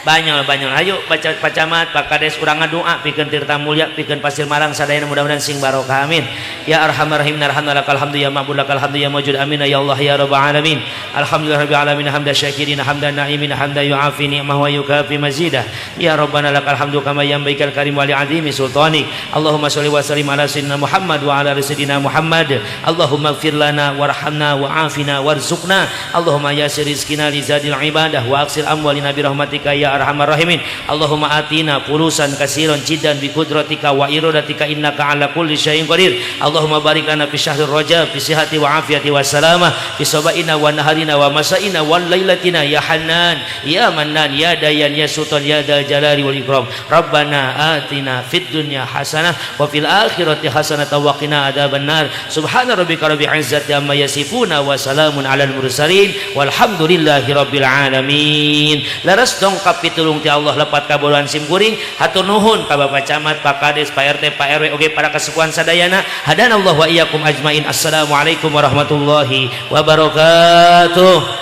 Banyol ayo Pak Camat Pak Kades urang ngadoa pikeun tirta mulya pikeun Pasir Marang sadayana mudah-mudahan sing barokah amin ya arhamar rahimin arhamnalakal hamdu ya ma'bud lakal hamdu ya mawjud amin ya Allah ya rabbal alamin alhamdulillahirabbil alamin hamda syakirin hamdan na'imin hamda yu'afi ni'mah wa yukafi mazidah ya rabbana lakal hamdu kama yanbaghi karim wa li azimi sultanik Allahumma sholli wa sallim ala sayyidina Muhammad wa ala sayyidina Muhammad Allahumma ighfir lana warhamna wa'afina warzuqna Allahumma yassir rizqina li zadil ibadah wa aksir amwalina bi rahmatika ya arhamar rahimin Allahumma atina fulusan katsiran jiddan bi qudratika wa iradatika innaka ala kulli syai'in qadir Allahumma barik lana fi syahril rajab fi sihhati wa afiyati wa salamah fi sabaina wa naharina wa masaina wal lailatina ya Hannan ya Mannan ya Dayan ya Sultan ya Dzal Jalali wal Ikram Rabbana atina fid dunya hasanah wa fil akhirati hasanah wa qina adzabannar subhana rabbika rabbil izzati amma yasifuna wa salamun alal mursalin walhamdulillahi rabbil alamin laras dongkap pitulung ti Allah lepat kabuluhan simkuring hatur nuhun ka Bapak Camat Pak Kades Pak RT Pak RW oge para kesukuan sadayana hadanallahu wa iyyakum ajmain assalamualaikum warahmatullahi wabarakatuh.